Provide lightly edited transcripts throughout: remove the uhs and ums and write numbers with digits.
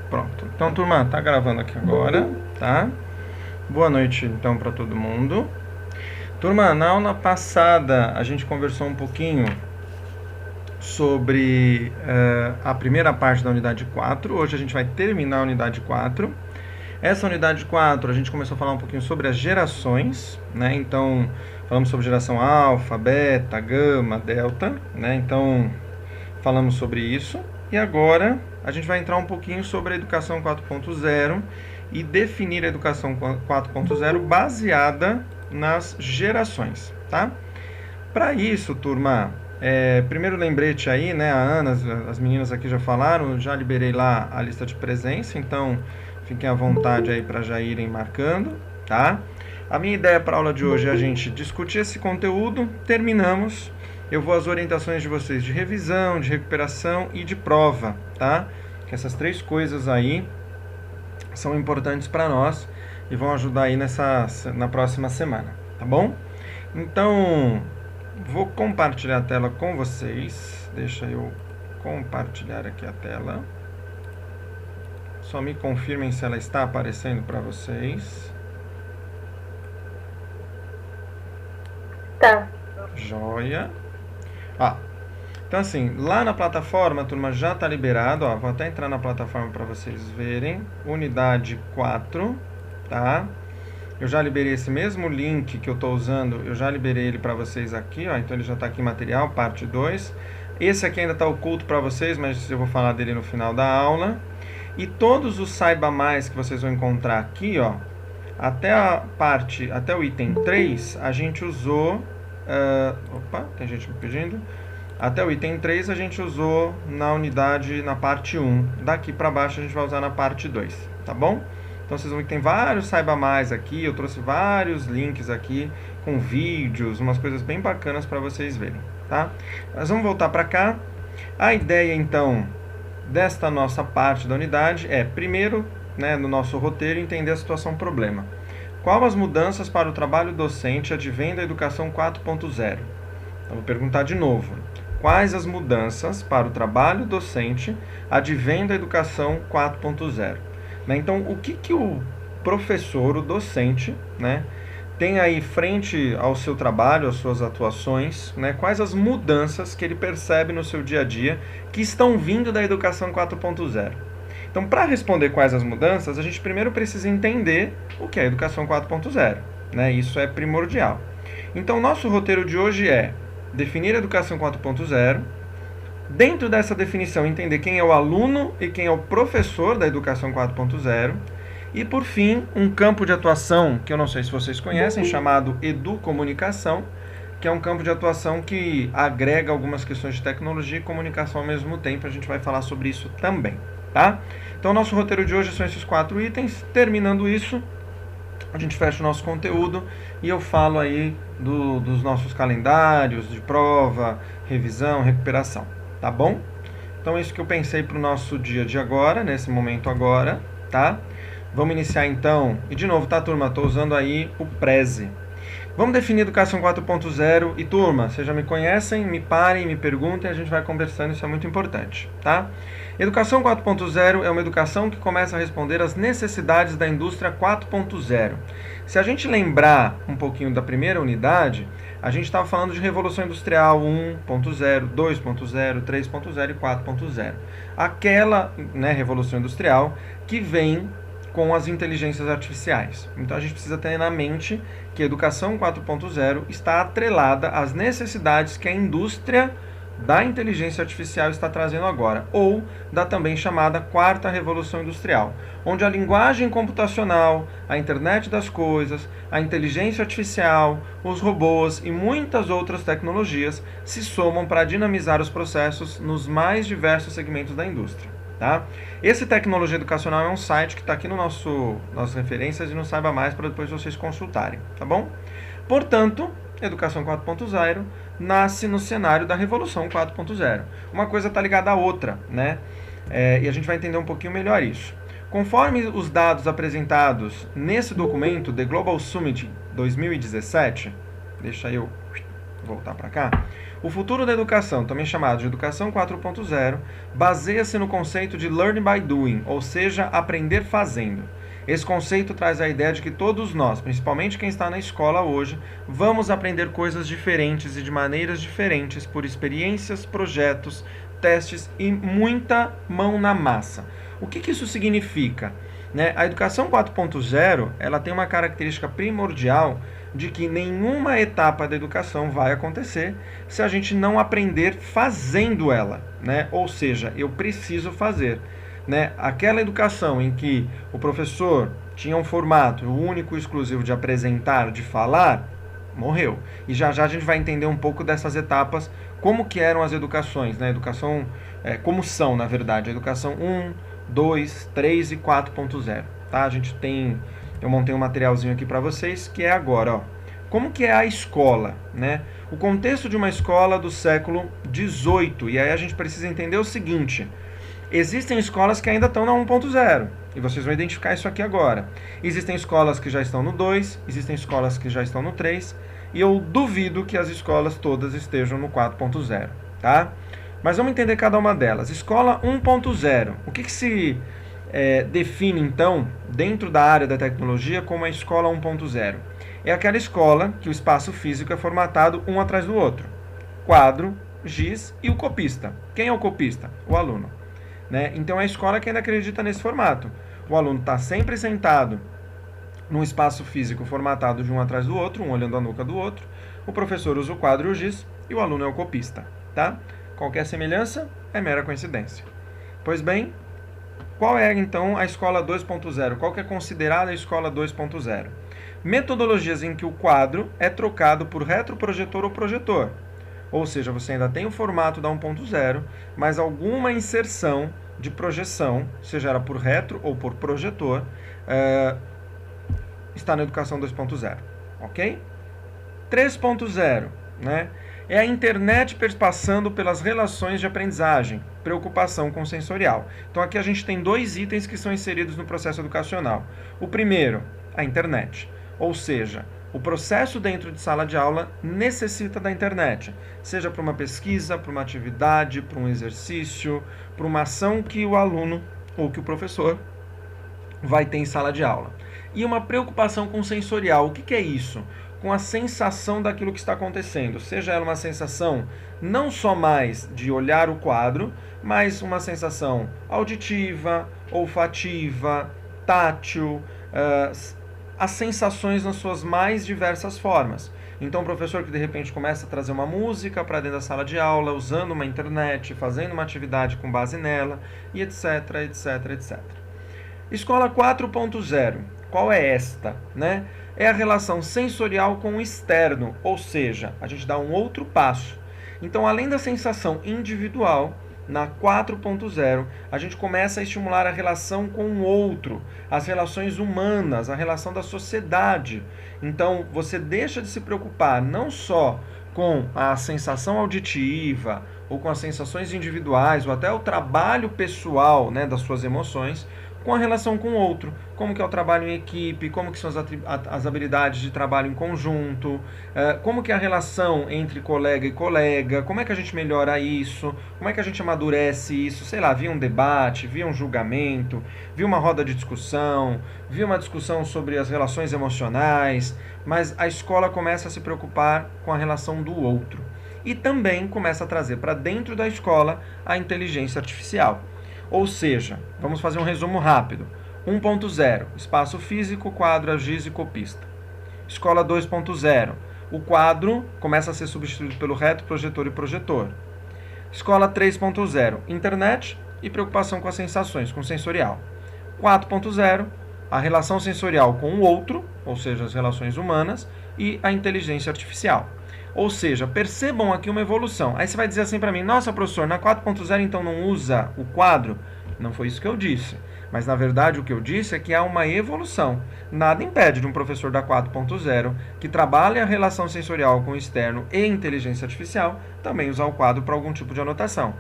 Pronto. Então, turma, tá gravando aqui agora, tá? Boa noite, então, para todo mundo. Turma, na aula passada a gente conversou um pouquinho sobre a primeira parte da unidade 4. Hoje a gente vai terminar a unidade 4. Essa unidade 4 a gente começou a falar um pouquinho sobre as gerações, né? Então, falamos sobre geração alfa, beta, gama, delta, né? Então, falamos sobre isso. E agora a gente vai entrar um pouquinho sobre a educação 4.0 e definir a educação 4.0 baseada nas gerações, tá? Para isso, turma, primeiro lembrete aí, né? A Ana, as meninas aqui já falaram, já liberei lá a lista de presença, então fiquem à vontade aí para já irem marcando, tá? A minha ideia para a aula de hoje é a gente discutir esse conteúdo, terminamos. Eu vou às orientações de vocês de revisão, de recuperação e de prova, tá? Que essas três coisas aí são importantes para nós e vão ajudar aí na próxima semana, tá bom? Então, vou compartilhar a tela com vocês. Deixa eu compartilhar aqui a tela. Só me confirmem se ela está aparecendo para vocês. Tá. Joia. Então assim, lá na plataforma, turma, já está liberado, ó, vou até entrar na plataforma para vocês verem, unidade 4, tá? Eu já liberei esse mesmo link que eu estou usando, eu já liberei ele para vocês aqui, ó, então ele já está aqui em material, parte 2. Esse aqui ainda está oculto para vocês, mas eu vou falar dele no final da aula. E todos os saiba mais que vocês vão encontrar aqui, ó, até o item 3, a gente usou... tem gente me pedindo. Até o item 3 a gente usou na parte 1. Daqui para baixo a gente vai usar na parte 2, tá bom? Então vocês vão ver que tem vários saiba mais aqui, eu trouxe vários links aqui com vídeos, umas coisas bem bacanas para vocês verem, tá? Mas vamos voltar para cá. A ideia então desta nossa parte da unidade é, primeiro, né, no nosso roteiro, entender a situação problema. Qual as mudanças para o trabalho docente advém da educação 4.0? Então vou perguntar de novo. Quais as mudanças para o trabalho docente advém da educação 4.0? Né? Então, o que o professor, o docente, né, tem aí frente ao seu trabalho, às suas atuações, né, quais as mudanças que ele percebe no seu dia a dia que estão vindo da educação 4.0? Então, para responder quais as mudanças, a gente primeiro precisa entender o que é a educação 4.0. Né? Isso é primordial. Então, nosso roteiro de hoje é definir a educação 4.0, dentro dessa definição entender quem é o aluno e quem é o professor da educação 4.0, e por fim, um campo de atuação que eu não sei se vocês conhecem, chamado Educomunicação, que é um campo de atuação que agrega algumas questões de tecnologia e comunicação ao mesmo tempo, a gente vai falar sobre isso também, tá? Então, nosso roteiro de hoje são esses 4 itens. Terminando isso, a gente fecha o nosso conteúdo e eu falo aí dos nossos calendários de prova, revisão, recuperação, tá bom? Então é isso que eu pensei para o nosso dia de agora, nesse momento agora, tá? Vamos iniciar então, e de novo, tá, turma? Estou usando aí o Prezi. Vamos definir educação 4.0 e, turma, vocês já me conhecem, me parem, me perguntem, a gente vai conversando, isso é muito importante, tá? Educação 4.0 é uma educação que começa a responder às necessidades da indústria 4.0. Se a gente lembrar um pouquinho da primeira unidade, a gente estava falando de Revolução Industrial 1.0, 2.0, 3.0 e 4.0. Aquela, né, Revolução Industrial que vem com as inteligências artificiais. Então a gente precisa ter na mente que a educação 4.0 está atrelada às necessidades que a indústria da inteligência artificial está trazendo agora, ou da também chamada quarta revolução industrial, onde a linguagem computacional, a internet das coisas, a inteligência artificial, os robôs e muitas outras tecnologias se somam para dinamizar os processos nos mais diversos segmentos da indústria. Tá? Esse Tecnologia Educacional é um site que está aqui no nossas referências e não saiba mais para depois vocês consultarem, tá bom? Portanto, Educação 4.0 nasce no cenário da Revolução 4.0. Uma coisa está ligada à outra, né? E a gente vai entender um pouquinho melhor isso. Conforme os dados apresentados nesse documento, The Global Summit 2017, deixa eu voltar para cá, O futuro da educação, também chamado de Educação 4.0, baseia-se no conceito de Learning by Doing, ou seja, aprender fazendo. Esse conceito traz a ideia de que todos nós, principalmente quem está na escola hoje, vamos aprender coisas diferentes e de maneiras diferentes por experiências, projetos, testes e muita mão na massa. O que isso significa? A educação 4.0 ela tem uma característica primordial de que nenhuma etapa da educação vai acontecer se a gente não aprender fazendo ela, Ou seja, eu preciso fazer. Aquela educação em que o professor tinha um formato único e exclusivo de apresentar, de falar, morreu. E já a gente vai entender um pouco dessas etapas, como que eram as educações, Educação, como são, na verdade, a educação 1, 2, 3 e 4.0. Tá? Eu montei um materialzinho aqui para vocês, que é agora, como que é a escola, O contexto de uma escola do século XVIII, e aí a gente precisa entender o seguinte: existem escolas que ainda estão na 1.0, e vocês vão identificar isso aqui agora. Existem escolas que já estão no 2, existem escolas que já estão no 3, e eu duvido que as escolas todas estejam no 4.0, tá? Mas vamos entender cada uma delas. Escola 1.0, o que se define, então, dentro da área da tecnologia como a escola 1.0? É aquela escola que o espaço físico é formatado um atrás do outro. Quadro, giz e o copista. Quem é o copista? O aluno. Então é a escola que ainda acredita nesse formato. O aluno está sempre sentado num espaço físico formatado de um atrás do outro, um olhando a nuca do outro. O professor usa o quadro e o giz e o aluno é o copista. Tá? Qualquer semelhança é mera coincidência. Pois bem, qual é então a escola 2.0? Qual que é considerada a escola 2.0? Metodologias em que o quadro é trocado por retroprojetor ou projetor. Ou seja, você ainda tem o formato da 1.0, mas alguma inserção de projeção, seja ela por retro ou por projetor, está na educação 2.0. Ok? 3.0, é a internet perpassando pelas relações de aprendizagem, preocupação com o sensorial. Então aqui a gente tem dois itens que são inseridos no processo educacional. O primeiro, a internet. Ou seja, o processo dentro de sala de aula necessita da internet, seja para uma pesquisa, para uma atividade, para um exercício, para uma ação que o aluno ou que o professor vai ter em sala de aula. E uma preocupação com o sensorial. O que é isso? Com a sensação daquilo que está acontecendo, seja ela uma sensação não só mais de olhar o quadro, mas uma sensação auditiva, olfativa, tátil, as sensações nas suas mais diversas formas. Então o professor que de repente começa a trazer uma música para dentro da sala de aula, usando uma internet, fazendo uma atividade com base nela, e etc, etc, etc. Escola 4.0, qual é esta? É a relação sensorial com o externo, ou seja, a gente dá um outro passo. Então, além da sensação individual, na 4.0, a gente começa a estimular a relação com o outro, as relações humanas, a relação da sociedade. Então, você deixa de se preocupar não só com a sensação auditiva, ou com as sensações individuais, ou até o trabalho pessoal, das suas emoções, com a relação com o outro, como que é o trabalho em equipe, como que são as habilidades de trabalho em conjunto, como que é a relação entre colega e colega, como é que a gente melhora isso, como é que a gente amadurece isso, sei lá, via um debate, via um julgamento, via uma roda de discussão, via uma discussão sobre as relações emocionais, mas a escola começa a se preocupar com a relação do outro. E também começa a trazer para dentro da escola a inteligência artificial. Ou seja, vamos fazer um resumo rápido. 1.0, espaço físico, quadro, giz e copista. Escola 2.0, o quadro começa a ser substituído pelo retroprojetor e projetor. Escola 3.0, internet e preocupação com as sensações, com o sensorial. 4.0, a relação sensorial com o outro, ou seja, as relações humanas, e a inteligência artificial. Ou seja, percebam aqui uma evolução. Aí você vai dizer assim para mim, nossa, professor, na 4.0 então não usa o quadro? Não foi isso que eu disse. Mas, na verdade, o que eu disse é que há uma evolução. Nada impede de um professor da 4.0 que trabalhe a relação sensorial com o externo e inteligência artificial também usar o quadro para algum tipo de anotação.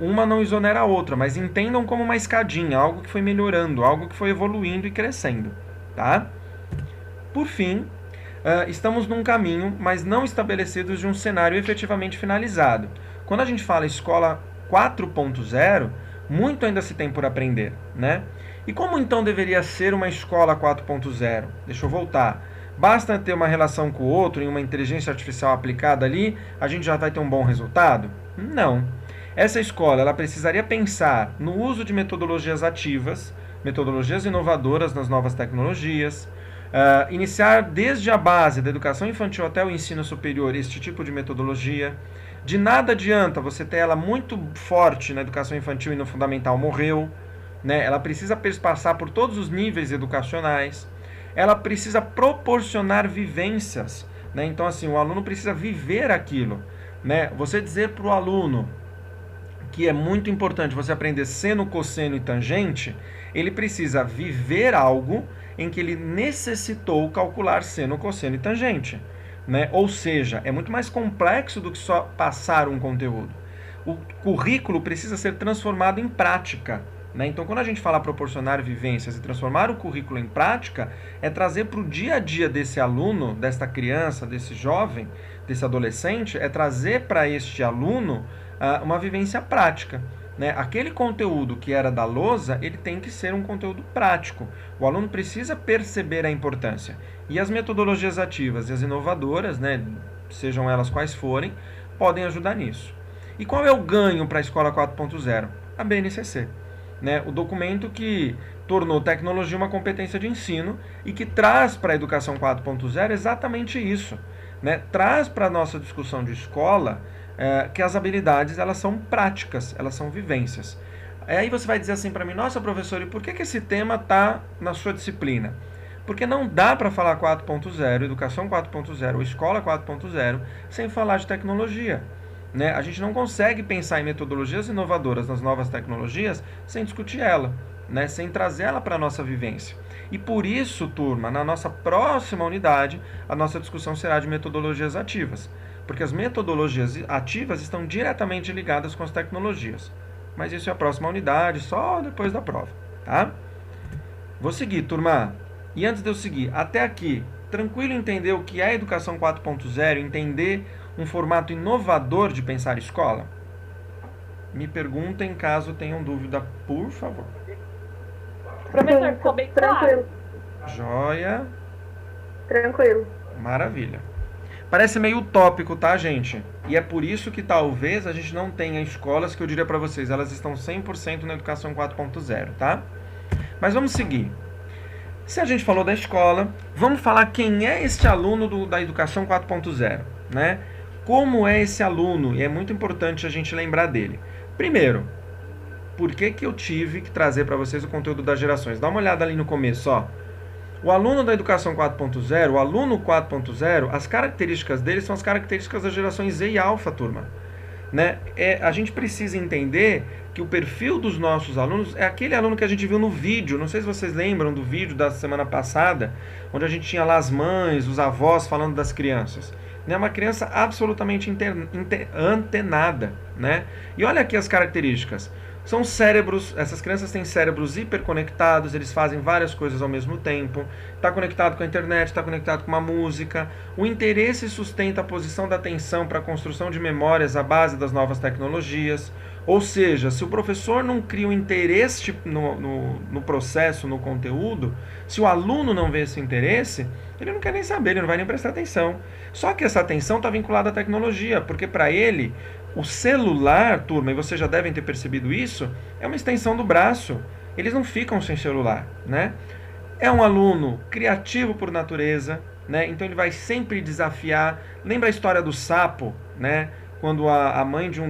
Uma não exonera a outra, mas entendam como uma escadinha, algo que foi melhorando, algo que foi evoluindo e crescendo. Tá? Por fim, estamos num caminho, mas não estabelecidos de um cenário efetivamente finalizado. Quando a gente fala escola 4.0, muito ainda se tem por aprender, né? E como então deveria ser uma escola 4.0? Deixa eu voltar. Basta ter uma relação com o outro e uma inteligência artificial aplicada ali, a gente já vai ter um bom resultado? Não. Essa escola ela precisaria pensar no uso de metodologias ativas, metodologias inovadoras nas novas tecnologias, iniciar desde a base da educação infantil até o ensino superior este tipo de metodologia. De nada adianta você ter ela muito forte na educação infantil e no fundamental, morreu. Né? Ela precisa passar por todos os níveis educacionais. Ela precisa proporcionar vivências. Né? Então, assim, o aluno precisa viver aquilo. Né? Você dizer para o aluno que é muito importante você aprender seno, cosseno e tangente, ele precisa viver algo em que ele necessitou calcular seno, cosseno e tangente. Né? Ou seja, é muito mais complexo do que só passar um conteúdo. O currículo precisa ser transformado em prática. Né? Então, quando a gente fala proporcionar vivências e transformar o currículo em prática, é trazer para o dia a dia desse aluno, desta criança, desse jovem, desse adolescente, é trazer para este aluno uma vivência prática. Né? Aquele conteúdo que era da lousa, ele tem que ser um conteúdo prático. O aluno precisa perceber a importância. E as metodologias ativas e as inovadoras, né, sejam elas quais forem, podem ajudar nisso. E qual é o ganho para a Escola 4.0? A BNCC. Né? O documento que tornou tecnologia uma competência de ensino e que traz para a Educação 4.0 exatamente isso. Né? Traz para a nossa discussão de escola que as habilidades elas são práticas, elas são vivências. Aí você vai dizer assim para mim, nossa professor, e por que esse tema está na sua disciplina? Porque não dá para falar 4.0, educação 4.0 ou escola 4.0 sem falar de tecnologia. Né? A gente não consegue pensar em metodologias inovadoras nas novas tecnologias sem discutir ela, né? Sem trazer ela para a nossa vivência. E por isso, turma, na nossa próxima unidade, a nossa discussão será de metodologias ativas. Porque as metodologias ativas estão diretamente ligadas com as tecnologias. Mas isso é a próxima unidade, só depois da prova, tá? Vou seguir, turma. E antes de eu seguir, até aqui, tranquilo entender o que é a Educação 4.0, entender um formato inovador de pensar escola? Me perguntem caso tenham dúvida, por favor. Professor, ficou bem claro. Joia. Tranquilo. Maravilha. Parece meio utópico, tá, gente? E é por isso que talvez a gente não tenha escolas que eu diria para vocês, elas estão 100% na Educação 4.0, tá? Mas vamos seguir. Se a gente falou da escola, vamos falar quem é este aluno da Educação 4.0, né? Como é esse aluno? E é muito importante a gente lembrar dele. Primeiro, por que eu tive que trazer para vocês o conteúdo das gerações? Dá uma olhada ali no começo, ó. O aluno da Educação 4.0, o aluno 4.0, as características dele são as características das gerações Z e Alpha, turma. Né? A gente precisa entender que o perfil dos nossos alunos é aquele aluno que a gente viu no vídeo. Não sei se vocês lembram do vídeo da semana passada, onde a gente tinha lá as mães, os avós falando das crianças. É uma criança absolutamente antenada. Né? E olha aqui as características. São cérebros, essas crianças têm cérebros hiperconectados, eles fazem várias coisas ao mesmo tempo, está conectado com a internet, está conectado com uma música. O interesse sustenta a posição da atenção para a construção de memórias à base das novas tecnologias. Ou seja, se o professor não cria um interesse no processo, no conteúdo, se o aluno não vê esse interesse, ele não quer nem saber, ele não vai nem prestar atenção. Só que essa atenção está vinculada à tecnologia, porque para ele o celular, turma, e vocês já devem ter percebido isso, é uma extensão do braço. Eles não ficam sem celular, né? É um aluno criativo por natureza, né? Então ele vai sempre desafiar. Lembra a história do sapo, né? Quando a mãe de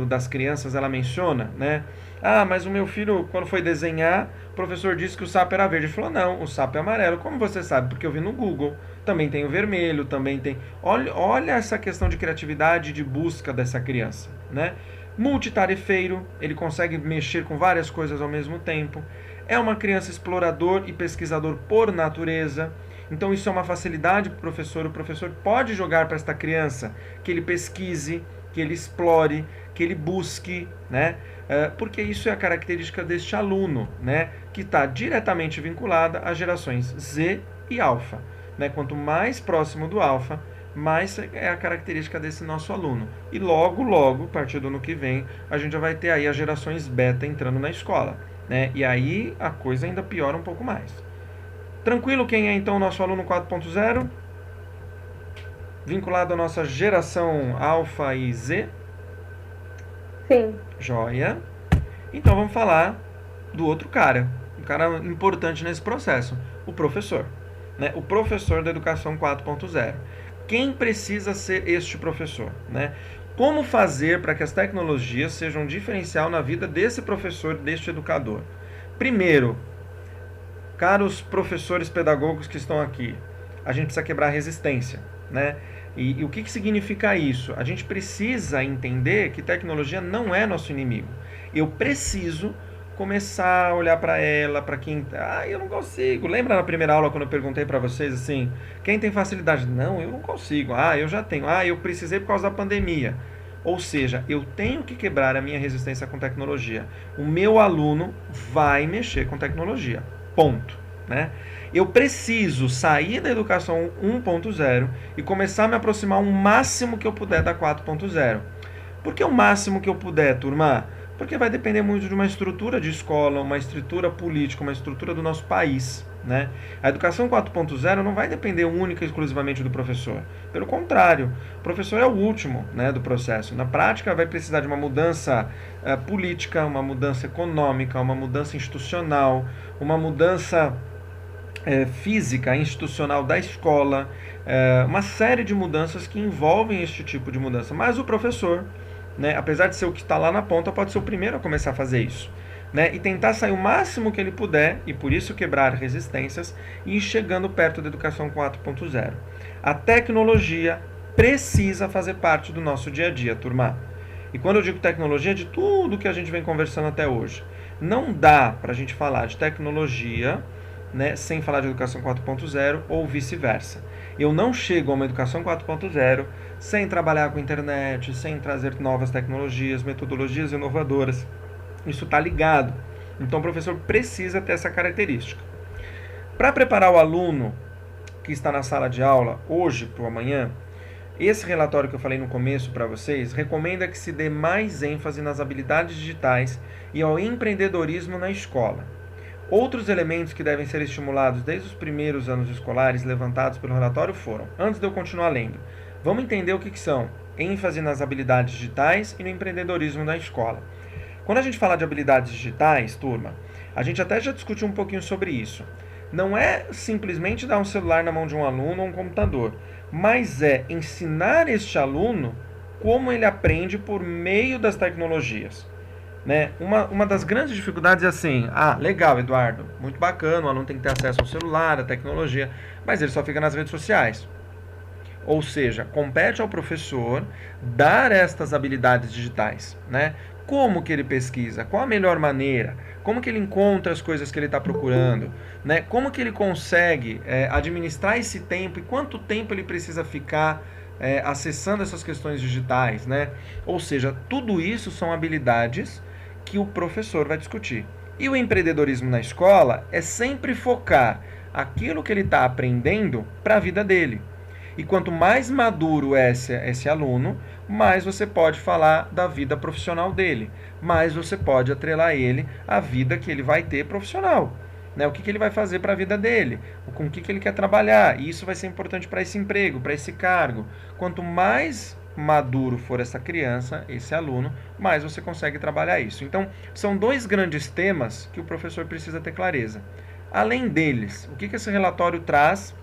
das crianças, ela menciona, né? Ah, mas o meu filho, quando foi desenhar, o professor disse que o sapo era verde. Ele falou, não, o sapo é amarelo. Como você sabe? Porque eu vi no Google. Também tem o vermelho, também tem... Olha essa questão de criatividade e de busca dessa criança, né? Multitarefeiro, ele consegue mexer com várias coisas ao mesmo tempo. É uma criança explorador e pesquisador por natureza. Então isso é uma facilidade para o professor. O professor pode jogar para esta criança que ele pesquise, que ele explore, que ele busque, né? Porque isso é a característica deste aluno, né? Que está diretamente vinculada às gerações Z e Alpha. né? Quanto mais próximo do alfa, mais é a característica desse nosso aluno. E logo, a partir do ano que vem, a gente já vai ter aí as gerações beta entrando na escola, né? E aí a coisa ainda piora um pouco mais. Tranquilo? Quem é então o nosso aluno 4.0? Vinculado à nossa geração alfa e Z? Sim. Joia. Então vamos falar do outro cara, um cara importante nesse processo, o professor, né? O professor da educação 4.0. Quem precisa ser este professor, né? Como fazer para que as tecnologias sejam um diferencial na vida desse professor, deste educador? Primeiro, caros professores pedagogos que estão aqui, a gente precisa quebrar a resistência, né? E o que significa isso? A gente precisa entender que tecnologia não é nosso inimigo. Eu preciso começar a olhar para ela, para quem... eu não consigo. Lembra na primeira aula quando eu perguntei para vocês assim, quem tem facilidade? Não, eu não consigo. Eu já tenho. Eu precisei por causa da pandemia. Ou seja, eu tenho que quebrar a minha resistência com tecnologia. O meu aluno vai mexer com tecnologia. Ponto. Né? Eu preciso sair da educação 1.0 e começar a me aproximar o máximo que eu puder da 4.0. Por que o máximo que eu puder, turma? Porque vai depender muito de uma estrutura de escola, uma estrutura política, uma estrutura do nosso país. Né? A educação 4.0 não vai depender única e exclusivamente do professor. Pelo contrário, o professor é o último, né, do processo. Na prática, vai precisar de uma mudança política, uma mudança econômica, uma mudança institucional, uma mudança física, institucional da escola, uma série de mudanças que envolvem este tipo de mudança. Mas o professor, né, apesar de ser o que está lá na ponta, pode ser o primeiro a começar a fazer isso. Né, e tentar sair o máximo que ele puder, e por isso quebrar resistências, e ir chegando perto da educação 4.0. A tecnologia precisa fazer parte do nosso dia a dia, turma. E quando eu digo tecnologia, é de tudo que a gente vem conversando até hoje. Não dá para a gente falar de tecnologia, né, sem falar de educação 4.0 ou vice-versa. Eu não chego a uma educação 4.0 sem trabalhar com internet, sem trazer novas tecnologias, metodologias inovadoras. Isso está ligado. Então o professor precisa ter essa característica. Para preparar o aluno que está na sala de aula hoje para o amanhã, esse relatório que eu falei no começo para vocês recomenda que se dê mais ênfase nas habilidades digitais e ao empreendedorismo na escola. Outros elementos que devem ser estimulados desde os primeiros anos escolares levantados pelo relatório foram, antes de eu continuar lendo, vamos entender o que são ênfase nas habilidades digitais e no empreendedorismo na escola. Quando a gente fala de habilidades digitais, turma, a gente até já discutiu um pouquinho sobre isso. Não é simplesmente dar um celular na mão de um aluno ou um computador, mas é ensinar este aluno como ele aprende por meio das tecnologias. Né? Uma das grandes dificuldades é assim, legal, Eduardo, muito bacana, o aluno tem que ter acesso ao celular, à tecnologia, mas ele só fica nas redes sociais. Ou seja, compete ao professor dar estas habilidades digitais, né? Como que ele pesquisa? Qual a melhor maneira? Como que ele encontra as coisas que ele está procurando? Né? Como que ele consegue administrar esse tempo e quanto tempo ele precisa ficar acessando essas questões digitais? Né? Ou seja, tudo isso são habilidades que o professor vai discutir. E o empreendedorismo na escola é sempre focar aquilo que ele está aprendendo para a vida dele. E quanto mais maduro é esse aluno, mais você pode falar da vida profissional dele, mais você pode atrelar ele à vida que ele vai ter profissional. Né? O que ele vai fazer para a vida dele, com o que ele quer trabalhar. E isso vai ser importante para esse emprego, para esse cargo. Quanto mais maduro for essa criança, esse aluno, mais você consegue trabalhar isso. Então, são dois grandes temas que o professor precisa ter clareza. Além deles, o que esse relatório traz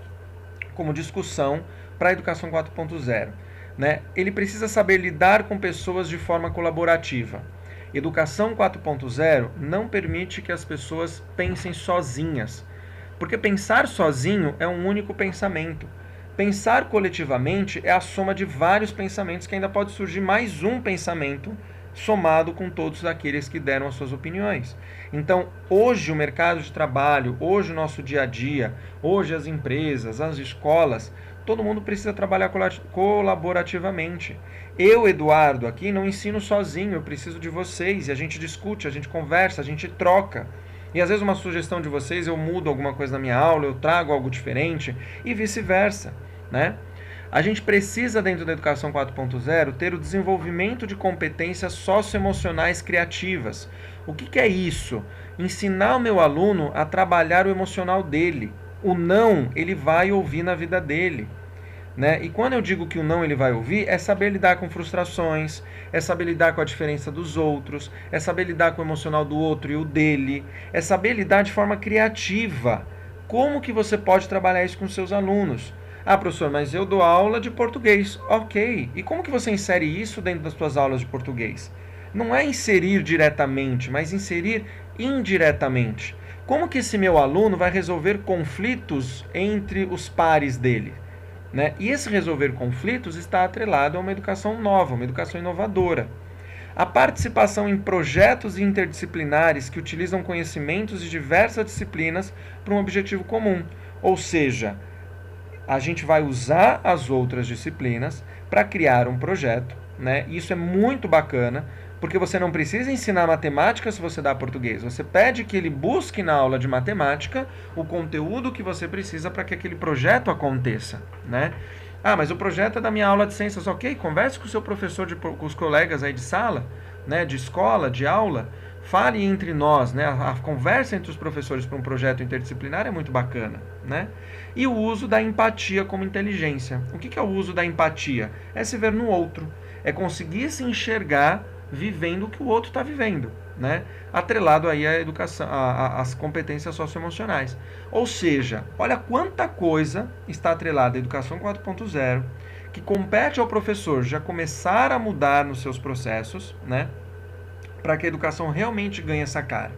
como discussão para a educação 4.0? Né? Ele precisa saber lidar com pessoas de forma colaborativa. Educação 4.0 não permite que as pessoas pensem sozinhas, porque pensar sozinho é um único pensamento. Pensar coletivamente é a soma de vários pensamentos, que ainda pode surgir mais um pensamento somado com todos aqueles que deram as suas opiniões. Então, hoje o mercado de trabalho, hoje o nosso dia a dia, hoje as empresas, as escolas, todo mundo precisa trabalhar colaborativamente. Eu, Eduardo, aqui não ensino sozinho, eu preciso de vocês, e a gente discute, a gente conversa, a gente troca. E às vezes uma sugestão de vocês, eu mudo alguma coisa na minha aula, eu trago algo diferente e vice-versa, né? A gente precisa, dentro da Educação 4.0, ter o desenvolvimento de competências socioemocionais criativas. O que é isso? Ensinar o meu aluno a trabalhar o emocional dele. O não, ele vai ouvir na vida dele. Né? E quando eu digo que o não ele vai ouvir, é saber lidar com frustrações, é saber lidar com a diferença dos outros, é saber lidar com o emocional do outro e o dele, é saber lidar de forma criativa. Como que você pode trabalhar isso com seus alunos? Ah, professor, mas eu dou aula de português. Ok. E como que você insere isso dentro das suas aulas de português? Não é inserir diretamente, mas inserir indiretamente. Como que esse meu aluno vai resolver conflitos entre os pares dele? Né? E esse resolver conflitos está atrelado a uma educação nova, uma educação inovadora. A participação em projetos interdisciplinares que utilizam conhecimentos de diversas disciplinas para um objetivo comum. Ou seja, a gente vai usar as outras disciplinas para criar um projeto, né? Isso é muito bacana, porque você não precisa ensinar matemática se você dá português. Você pede que ele busque na aula de matemática o conteúdo que você precisa para que aquele projeto aconteça, né? Ah, mas o projeto é da minha aula de ciências. Ok, converse com o seu professor, com os colegas aí de sala, né, de escola, de aula. Fale entre nós, né? A conversa entre os professores para um projeto interdisciplinar é muito bacana, né? E o uso da empatia como inteligência. O que é o uso da empatia? É se ver no outro, é conseguir se enxergar vivendo o que o outro está vivendo, né? Atrelado aí à educação, às competências socioemocionais. Ou seja, olha quanta coisa está atrelada à educação 4.0, que compete ao professor já começar a mudar nos seus processos, né? Para que a educação realmente ganhe essa cara.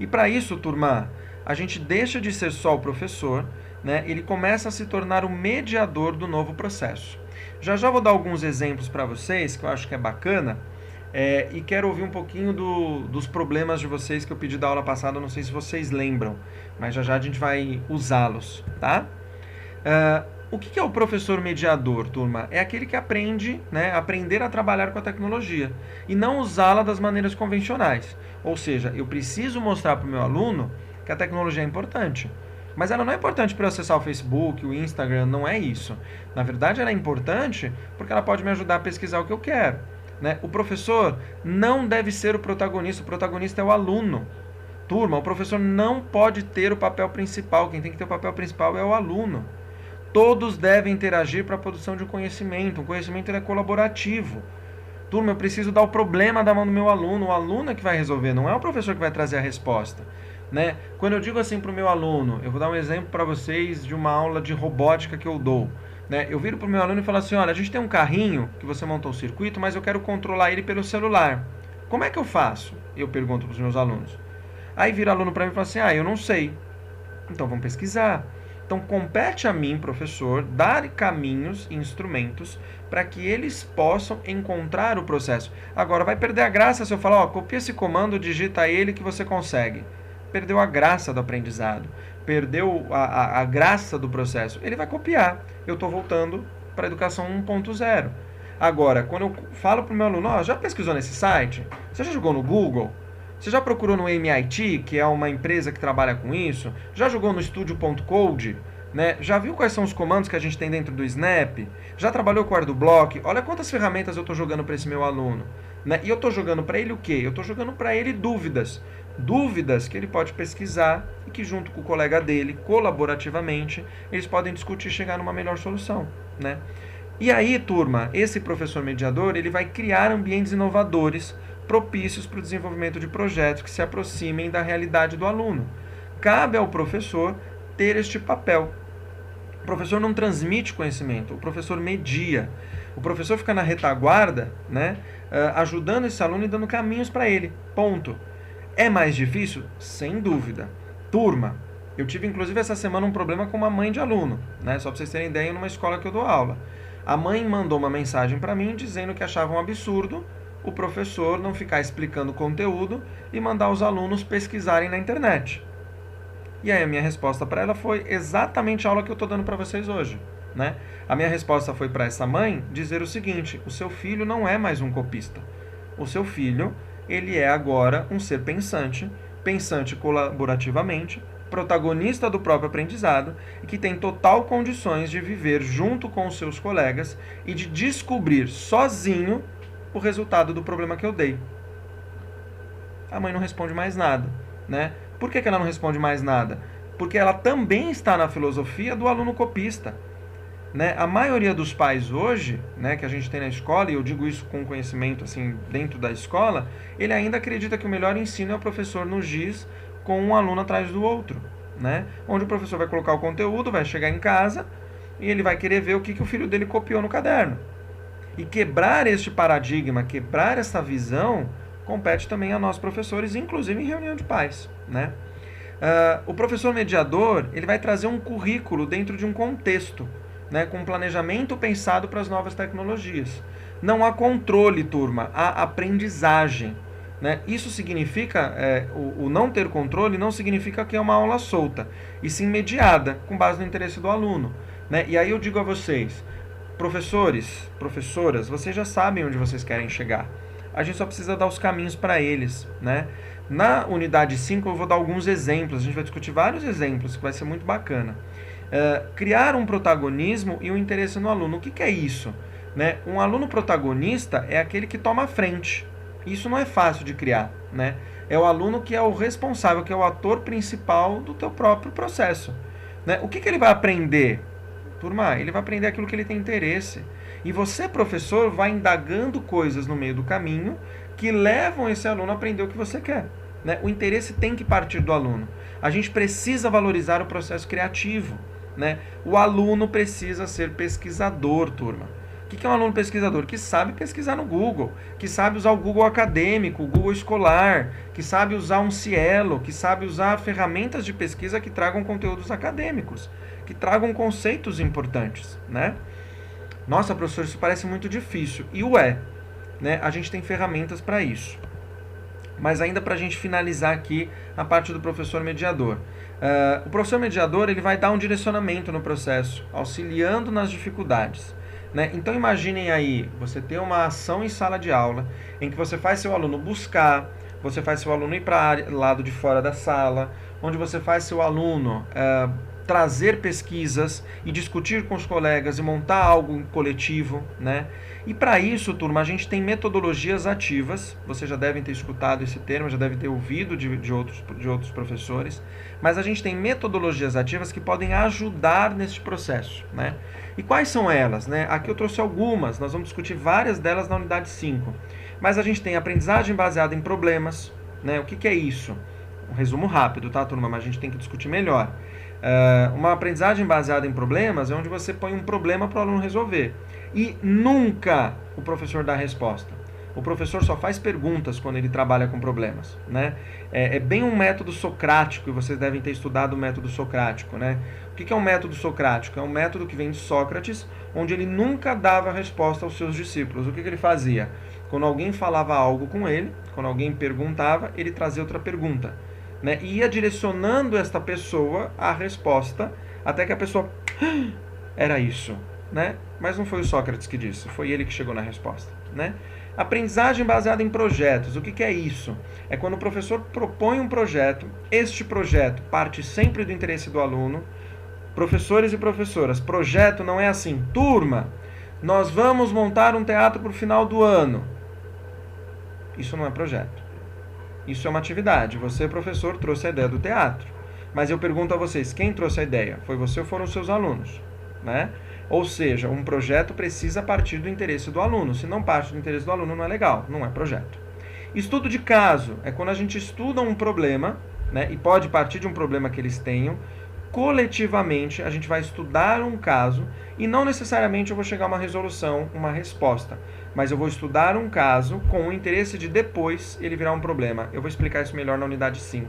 E para isso, turma, a gente deixa de ser só o professor, né? Ele começa a se tornar o mediador do novo processo. Já vou dar alguns exemplos para vocês, que eu acho que é bacana, e quero ouvir um pouquinho dos problemas de vocês que eu pedi da aula passada, não sei se vocês lembram, mas já a gente vai usá-los, tá? O que é o professor mediador, turma? É aquele que aprende, né, aprender a trabalhar com a tecnologia e não usá-la das maneiras convencionais. Ou seja, eu preciso mostrar para o meu aluno que a tecnologia é importante. Mas ela não é importante para eu acessar o Facebook, o Instagram, não é isso. Na verdade, ela é importante porque ela pode me ajudar a pesquisar o que eu quero. Né? O professor não deve ser o protagonista é o aluno. Turma, o professor não pode ter o papel principal, quem tem que ter o papel principal é o aluno. Todos devem interagir para a produção de um conhecimento ele é colaborativo. Turma, eu preciso dar o problema da mão do meu aluno, o aluno é que vai resolver, não é o professor que vai trazer a resposta. Né? Quando eu digo assim para o meu aluno, eu vou dar um exemplo para vocês de uma aula de robótica que eu dou. Né? Eu viro para o meu aluno e falo assim, olha, a gente tem um carrinho que você montou o circuito, mas eu quero controlar ele pelo celular. Como é que eu faço? Eu pergunto para os meus alunos. Aí vira aluno para mim e fala assim, eu não sei. Então vamos pesquisar. Então compete a mim, professor, dar caminhos e instrumentos para que eles possam encontrar o processo. Agora, vai perder a graça se eu falar, copia esse comando, digita ele que você consegue. Perdeu a graça do aprendizado, perdeu a graça do processo. Ele vai copiar. Eu estou voltando para a educação 1.0. Agora, quando eu falo para o meu aluno, já pesquisou nesse site? Você já jogou no Google? Você já procurou no MIT, que é uma empresa que trabalha com isso? Já jogou no Studio.code? Né? Já viu quais são os comandos que a gente tem dentro do Snap? Já trabalhou com o ArduBlock? Olha quantas ferramentas eu estou jogando para esse meu aluno. Né? E eu estou jogando para ele o quê? Eu estou jogando para ele dúvidas. Dúvidas que ele pode pesquisar e que junto com o colega dele, colaborativamente, eles podem discutir e chegar numa melhor solução. Né? E aí, turma, esse professor mediador ele vai criar ambientes inovadores propícios para o desenvolvimento de projetos que se aproximem da realidade do aluno. Cabe ao professor ter este papel. O professor não transmite conhecimento, o professor media. O professor fica na retaguarda, né, ajudando esse aluno e dando caminhos para ele. Ponto. É mais difícil? Sem dúvida. Turma, eu tive inclusive essa semana um problema com uma mãe de aluno, né, só para vocês terem ideia, numa escola que eu dou aula. A mãe mandou uma mensagem para mim dizendo que achava um absurdo o professor não ficar explicando o conteúdo e mandar os alunos pesquisarem na internet. E aí a minha resposta para ela foi exatamente a aula que eu estou dando para vocês hoje. Né? A minha resposta foi para essa mãe dizer o seguinte, o seu filho não é mais um copista. O seu filho, ele é agora um ser pensante pensante colaborativamente, protagonista do próprio aprendizado e que tem total condições de viver junto com os seus colegas e de descobrir sozinho o resultado do problema que eu dei. A mãe não responde mais nada, né? Por que ela não responde mais nada? Porque ela também está na filosofia do aluno copista. Né? A maioria dos pais hoje, né, que a gente tem na escola, e eu digo isso com conhecimento assim, dentro da escola, ele ainda acredita que o melhor ensino é o professor no giz com um aluno atrás do outro. Né? Onde o professor vai colocar o conteúdo, vai chegar em casa e ele vai querer ver o que o filho dele copiou no caderno. E quebrar este paradigma, quebrar essa visão, compete também a nós professores, inclusive em reunião de pais. Né? O professor mediador ele vai trazer um currículo dentro de um contexto, né, com um planejamento pensado para as novas tecnologias. Não há controle, turma, há aprendizagem. Né? Isso significa, o não ter controle não significa que é uma aula solta, e sim mediada, com base no interesse do aluno. Né? E aí eu digo a vocês, professores, professoras, vocês já sabem onde vocês querem chegar. A gente só precisa dar os caminhos para eles. Né? Na unidade 5 eu vou dar alguns exemplos, a gente vai discutir vários exemplos, que vai ser muito bacana. Criar um protagonismo e um interesse no aluno. O que é isso? Né? Um aluno protagonista é aquele que toma a frente. Isso não é fácil de criar. Né? É o aluno que é o responsável, que é o ator principal do teu próprio processo. Né? O que ele vai aprender? Turma, ele vai aprender aquilo que ele tem interesse. E você, professor, vai indagando coisas no meio do caminho que levam esse aluno a aprender o que você quer. Né? O interesse tem que partir do aluno. A gente precisa valorizar o processo criativo. Né? O aluno precisa ser pesquisador, turma. O que é um aluno pesquisador? Que sabe pesquisar no Google, que sabe usar o Google acadêmico, o Google escolar, que sabe usar um Cielo, que sabe usar ferramentas de pesquisa que tragam conteúdos acadêmicos, que tragam conceitos importantes. Né? Nossa, professor, isso parece muito difícil. E o é. Né? A gente tem ferramentas para isso. Mas ainda para a gente finalizar aqui a parte do professor mediador. O professor mediador ele vai dar um direcionamento no processo, auxiliando nas dificuldades. Né? Então imaginem aí, você ter uma ação em sala de aula, em que você faz seu aluno buscar, você faz seu aluno ir para o lado de fora da sala, onde você faz seu aluno trazer pesquisas e discutir com os colegas e montar algo coletivo, né? E para isso, turma, a gente tem metodologias ativas. Vocês já devem ter escutado esse termo, já devem ter ouvido de outros professores. Mas a gente tem metodologias ativas que podem ajudar nesse processo, né? E quais são elas, né? Aqui eu trouxe algumas, nós vamos discutir várias delas na unidade 5. Mas a gente tem aprendizagem baseada em problemas, né? O que é isso? Um resumo rápido, tá, turma? Mas a gente tem que discutir melhor. Uma aprendizagem baseada em problemas é onde você põe um problema para o aluno resolver. E nunca o professor dá a resposta. O professor só faz perguntas quando ele trabalha com problemas. Né? É bem um método socrático, e vocês devem ter estudado o método socrático. Né? O que é um método socrático? É um método que vem de Sócrates, onde ele nunca dava resposta aos seus discípulos. O que ele fazia? Quando alguém falava algo com ele, quando alguém perguntava, ele trazia outra pergunta. Né? E ia direcionando esta pessoa à resposta, até que a pessoa... era isso. Né? Mas não foi o Sócrates que disse, foi ele que chegou na resposta. Né? Aprendizagem baseada em projetos. O que é isso? É quando o professor propõe um projeto, este projeto parte sempre do interesse do aluno. Professores e professoras, projeto não é assim, turma, nós vamos montar um teatro para o final do ano. Isso não é projeto. Isso é uma atividade. Você, professor, trouxe a ideia do teatro. Mas eu pergunto a vocês, quem trouxe a ideia? Foi você ou foram os seus alunos? Né? Ou seja, um projeto precisa partir do interesse do aluno. Se não parte do interesse do aluno, não é legal, não é projeto. Estudo de caso é quando a gente estuda um problema, né, e pode partir de um problema que eles tenham. Coletivamente, a gente vai estudar um caso e não necessariamente eu vou chegar a uma resolução, uma resposta. Mas eu vou estudar um caso com o interesse de depois ele virar um problema. Eu vou explicar isso melhor na unidade 5.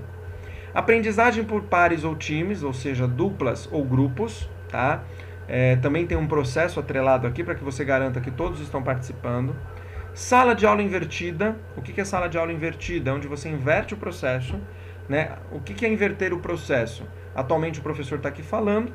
Aprendizagem por pares ou times, ou seja, duplas ou grupos, tá? Também tem um processo atrelado aqui para que você garanta que todos estão participando. Sala de aula invertida. O que é sala de aula invertida? É onde você inverte o processo. Né? O que é inverter o processo? Atualmente o professor está aqui falando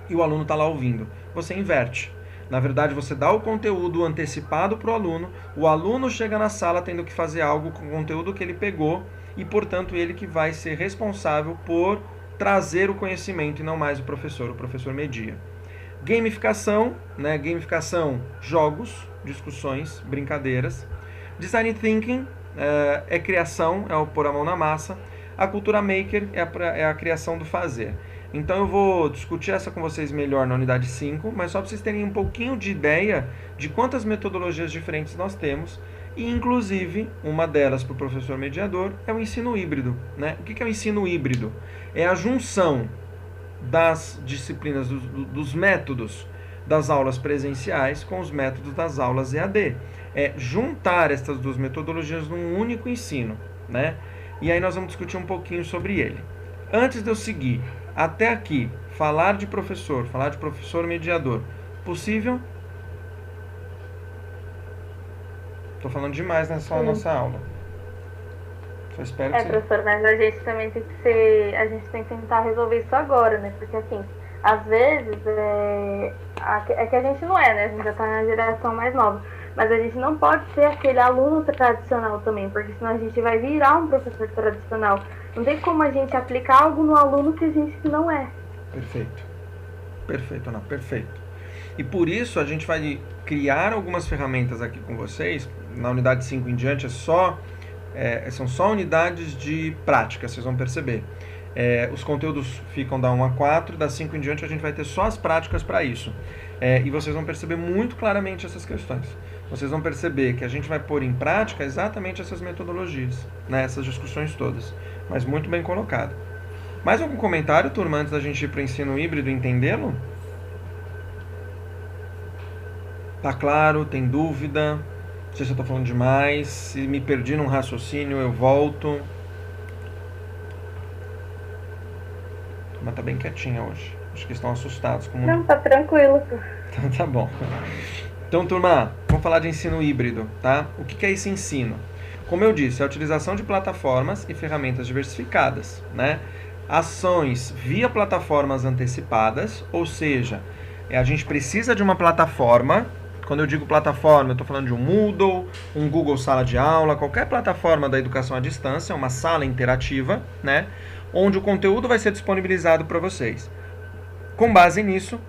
e o aluno está lá ouvindo. Você inverte. Na verdade, você dá o conteúdo antecipado para o aluno chega na sala tendo que fazer algo com o conteúdo que ele pegou e, portanto, ele que vai ser responsável por trazer o conhecimento e não mais o professor media. Gamificação, né? Gamificação, jogos, discussões, brincadeiras. Design Thinking é criação, é o pôr a mão na massa. A cultura maker é a criação do fazer. Então eu vou discutir essa com vocês melhor na unidade 5, mas só para vocês terem um pouquinho de ideia de quantas metodologias diferentes nós temos. E, inclusive, uma delas para o professor mediador é o ensino híbrido, né? O que é o ensino híbrido? É a junção das disciplinas, dos métodos das aulas presenciais com os métodos das aulas EAD. É juntar essas duas metodologias num único ensino, né? E aí nós vamos discutir um pouquinho sobre ele. Antes de eu seguir até aqui, falar de professor mediador, possível? Estou falando demais nessa nossa aula. Só espero que professor, mas a gente também tem que ser. A gente tem que tentar resolver isso agora, né? Porque assim, às vezes é que a gente não é, né? A gente já tá na geração mais nova. Mas a gente não pode ser aquele aluno tradicional também, porque senão a gente vai virar um professor tradicional. Não tem como a gente aplicar algo no aluno que a gente não é. Perfeito. Perfeito, Ana, perfeito. E por isso a gente vai criar algumas ferramentas aqui com vocês. Na unidade 5 em diante são só unidades de prática, vocês vão perceber. Os conteúdos ficam da 1 a 4, da 5 em diante a gente vai ter só as práticas para isso. E vocês vão perceber muito claramente essas questões. Vocês vão perceber que a gente vai pôr em prática exatamente essas metodologias, né, essas discussões todas. Mas muito bem colocado. Mais algum comentário, turma, antes da gente ir para o ensino híbrido e entendê-lo? Tá claro? Tem dúvida? Não sei se eu estou falando demais. Se me perdi num raciocínio, eu volto. A turma tá bem quietinha hoje. Acho que estão assustados com muito... Não, tá tranquilo. Então tá bom. Então, turma, vamos falar de ensino híbrido, tá? O que é esse ensino? Como eu disse, é a utilização de plataformas e ferramentas diversificadas, né? Ações via plataformas antecipadas, ou seja, a gente precisa de uma plataforma. Quando eu digo plataforma, eu estou falando de um Moodle, um Google Sala de Aula, qualquer plataforma da educação à distância, uma sala interativa, né? Onde o conteúdo vai ser disponibilizado para vocês. Com base nisso,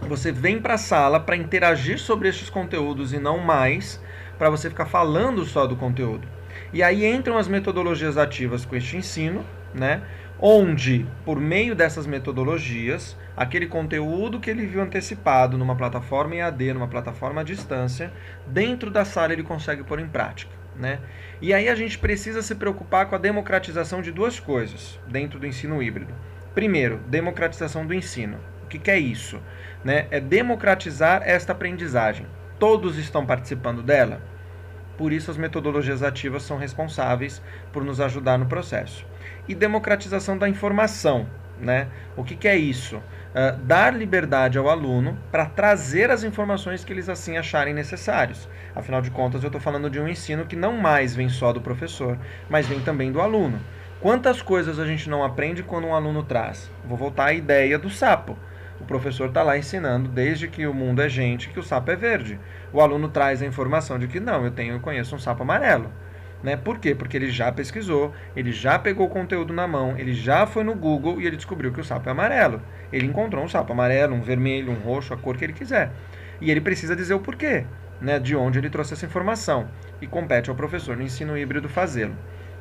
você vem para a sala para interagir sobre estes conteúdos e não mais para você ficar falando só do conteúdo. E aí entram as metodologias ativas com este ensino, né? Onde, por meio dessas metodologias, aquele conteúdo que ele viu antecipado numa plataforma EAD, numa plataforma à distância, dentro da sala ele consegue pôr em prática, né? E aí a gente precisa se preocupar com a democratização de duas coisas dentro do ensino híbrido. Primeiro, democratização do ensino. O que é isso? Né? É democratizar esta aprendizagem. Todos estão participando dela? Por isso as metodologias ativas são responsáveis por nos ajudar no processo. E democratização da informação, né? O que é isso? Dar liberdade ao aluno para trazer as informações que eles assim acharem necessários. Afinal de contas, eu estou falando de um ensino que não mais vem só do professor, mas vem também do aluno. Quantas coisas a gente não aprende quando um aluno traz? Vou voltar à ideia do sapo. O professor está lá ensinando, desde que o mundo é gente, que o sapo é verde. O aluno traz a informação de que não, eu conheço um sapo amarelo. Né? Por quê? Porque ele já pesquisou, ele já pegou o conteúdo na mão, ele já foi no Google e ele descobriu que o sapo é amarelo. Ele encontrou um sapo amarelo, um vermelho, um roxo, a cor que ele quiser. E ele precisa dizer o porquê, né? De onde ele trouxe essa informação. E compete ao professor no ensino híbrido fazê-lo.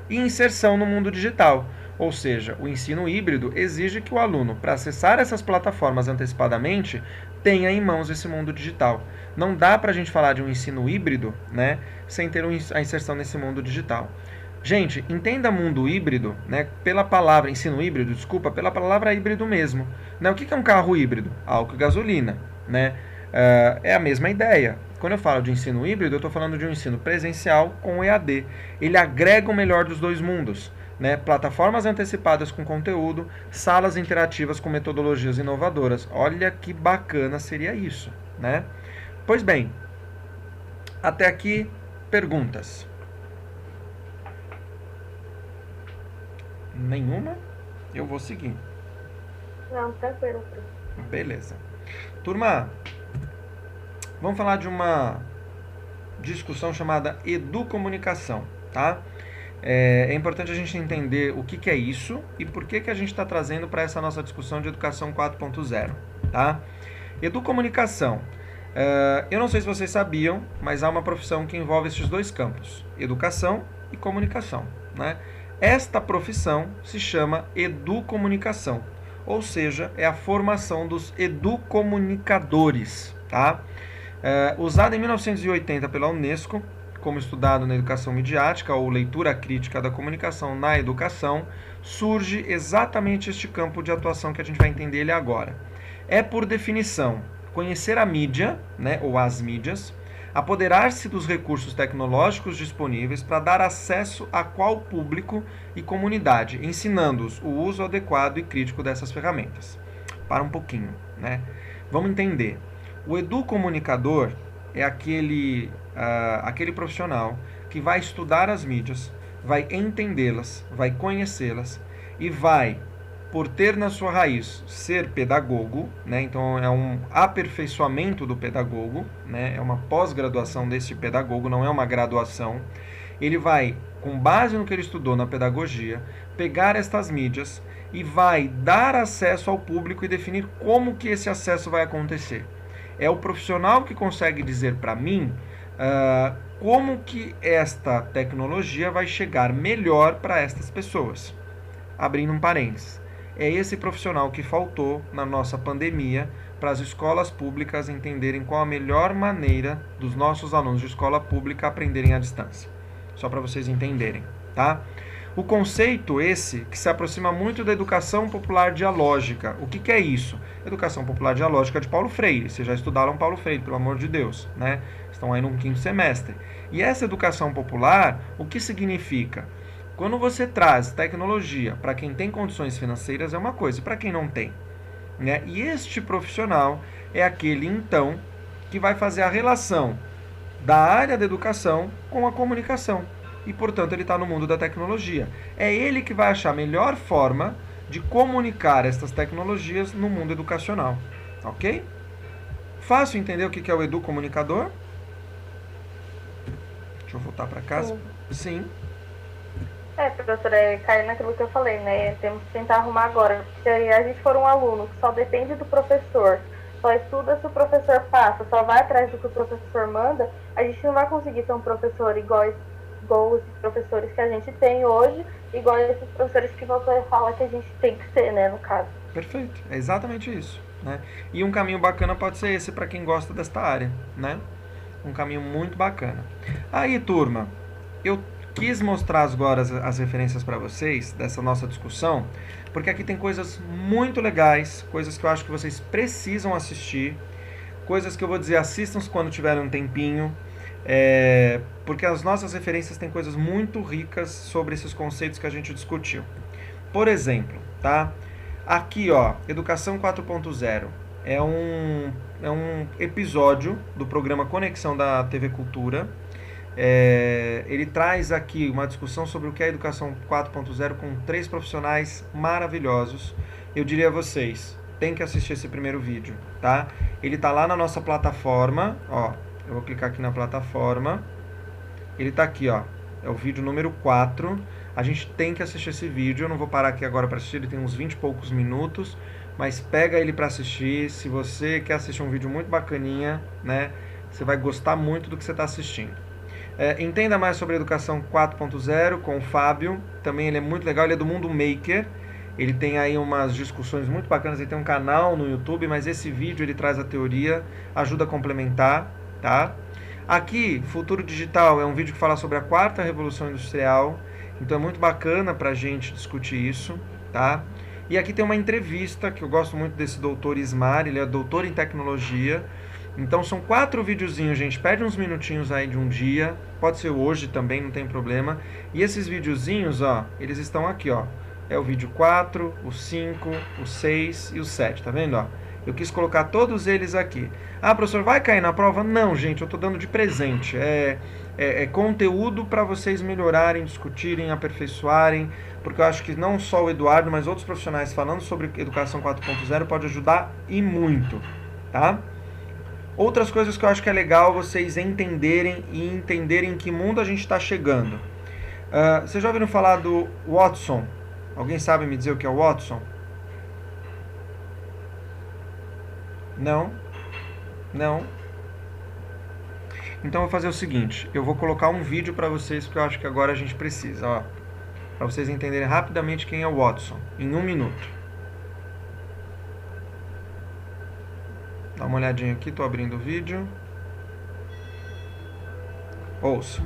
E inserção no mundo digital. Ou seja, o ensino híbrido exige que o aluno, para acessar essas plataformas antecipadamente, tenha em mãos esse mundo digital. Não dá para a gente falar de um ensino híbrido, né, sem ter a inserção nesse mundo digital. Gente, entenda mundo híbrido, né, pela palavra ensino híbrido, pela palavra híbrido mesmo. Né, o que é um carro híbrido? Álcool e gasolina. Né? É a mesma ideia. Quando eu falo de ensino híbrido, eu estou falando de um ensino presencial com EAD. Ele agrega o melhor dos dois mundos. Né, plataformas antecipadas com conteúdo, salas interativas com metodologias inovadoras. Olha que bacana seria isso, né? Pois bem, até aqui, perguntas? Nenhuma? Eu vou seguir. Não, tranquilo. Beleza. Turma, vamos falar de uma discussão chamada educomunicação, tá? É importante a gente entender o que é isso e por que a gente está trazendo para essa nossa discussão de educação 4.0, tá? Educomunicação. Eu não sei se vocês sabiam, mas há uma profissão que envolve esses dois campos, educação e comunicação, né? Esta profissão se chama educomunicação, ou seja, é a formação dos educomunicadores, tá? Usada em 1980 pela Unesco, como estudado na educação midiática ou leitura crítica da comunicação na educação, surge exatamente este campo de atuação que a gente vai entender ele agora. É, por definição, conhecer a mídia, né, ou as mídias, apoderar-se dos recursos tecnológicos disponíveis para dar acesso a qual público e comunidade, ensinando-os o uso adequado e crítico dessas ferramentas. Para um pouquinho, né? Vamos entender. O educomunicador é aquele profissional que vai estudar as mídias, vai entendê-las, vai conhecê-las e vai, por ter na sua raiz ser pedagogo, né? Então é um aperfeiçoamento do pedagogo, né? É uma pós-graduação desse pedagogo, não é uma graduação. Ele vai, com base no que ele estudou na pedagogia, pegar estas mídias e vai dar acesso ao público e definir como que esse acesso vai acontecer. É o profissional que consegue dizer para mim como que esta tecnologia vai chegar melhor para estas pessoas. Abrindo um parênteses. É esse profissional que faltou na nossa pandemia para as escolas públicas entenderem qual a melhor maneira dos nossos alunos de escola pública aprenderem à distância. Só para vocês entenderem, tá? O conceito esse que se aproxima muito da educação popular dialógica. O que é isso? Educação popular dialógica de Paulo Freire. Vocês já estudaram Paulo Freire, pelo amor de Deus, né? Estão aí no 5º semestre. E essa educação popular, o que significa? Quando você traz tecnologia para quem tem condições financeiras é uma coisa, e para quem não tem, né? E este profissional é aquele, então, que vai fazer a relação da área da educação com a comunicação. E, portanto, ele está no mundo da tecnologia. É ele que vai achar a melhor forma de comunicar estas tecnologias no mundo educacional. Ok? Fácil entender o que é o educomunicador? Deixa eu voltar para cá. Sim. Professora, cai naquilo que eu falei, né? Temos que tentar arrumar agora. Se a gente for um aluno que só depende do professor, só estuda se o professor passa, só vai atrás do que o professor manda, a gente não vai conseguir ser um professor igual os professores que a gente tem hoje, igual esses professores que você fala que a gente tem que ser, né, no caso. Perfeito, é exatamente isso, né? E um caminho bacana pode ser esse para quem gosta desta área, né? Um caminho muito bacana. Aí, turma, eu quis mostrar agora as referências para vocês dessa nossa discussão, porque aqui tem coisas muito legais, coisas que eu acho que vocês precisam assistir, coisas que eu vou dizer, assistam quando tiverem um tempinho, porque as nossas referências têm coisas muito ricas sobre esses conceitos que a gente discutiu. Por exemplo, tá? Aqui, ó, Educação 4.0 é um episódio do programa Conexão da TV Cultura. Ele traz aqui uma discussão sobre o que é a Educação 4.0 com 3 profissionais maravilhosos. Eu diria a vocês, tem que assistir esse primeiro vídeo, tá? Ele tá lá na nossa plataforma, ó. Eu vou clicar aqui na plataforma. Ele tá aqui, ó. É o vídeo número 4. A gente tem que assistir esse vídeo. Eu não vou parar aqui agora para assistir, ele tem uns 20 e poucos minutos. Mas pega ele para assistir. Se você quer assistir um vídeo muito bacaninha, né? Você vai gostar muito do que você está assistindo. Entenda mais sobre a Educação 4.0 com o Fábio. Também ele é muito legal, ele é do Mundo Maker. Ele tem aí umas discussões muito bacanas. Ele tem um canal no YouTube, mas esse vídeo ele traz a teoria, ajuda a complementar, tá? Aqui, Futuro Digital é um vídeo que fala sobre a 4ª Revolução Industrial. Então é muito bacana pra gente discutir isso, tá? E aqui tem uma entrevista, que eu gosto muito desse doutor Ismar, ele é doutor em tecnologia. Então são 4 videozinhos, gente, perde uns minutinhos aí de um dia, pode ser hoje também, não tem problema. E esses videozinhos, ó, eles estão aqui, ó. É o vídeo 4, o 5, o 6 e o 7, tá vendo, ó? Eu quis colocar todos eles aqui. Ah, professor, vai cair na prova? Não, gente, eu tô dando de presente. É conteúdo para vocês melhorarem, discutirem, aperfeiçoarem, porque eu acho que não só o Eduardo, mas outros profissionais falando sobre Educação 4.0 pode ajudar e muito, tá? Outras coisas que eu acho que é legal vocês entenderem e entenderem em que mundo a gente está chegando. Vocês já ouviram falar do Watson? Alguém sabe me dizer o que é o Watson? Não? Não? Então eu vou fazer o seguinte, eu vou colocar um vídeo para vocês, porque eu acho que agora a gente precisa, ó, para vocês entenderem rapidamente quem é o Watson, em 1 minuto. Dá uma olhadinha aqui, tô abrindo o vídeo. Ouça.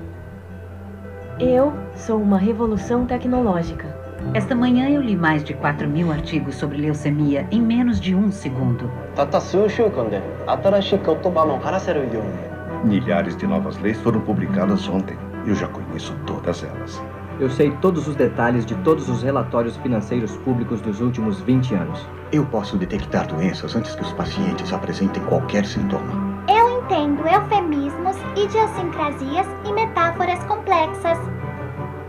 Eu sou uma revolução tecnológica. Esta manhã eu li mais de 4.000 artigos sobre leucemia em menos de 1 segundo. Milhares de novas leis foram publicadas ontem. Eu já conheço todas elas. Eu sei todos os detalhes de todos os relatórios financeiros públicos dos últimos 20 anos. Eu posso detectar doenças antes que os pacientes apresentem qualquer sintoma. Eu entendo eufemismos, idiosincrasias e metáforas complexas.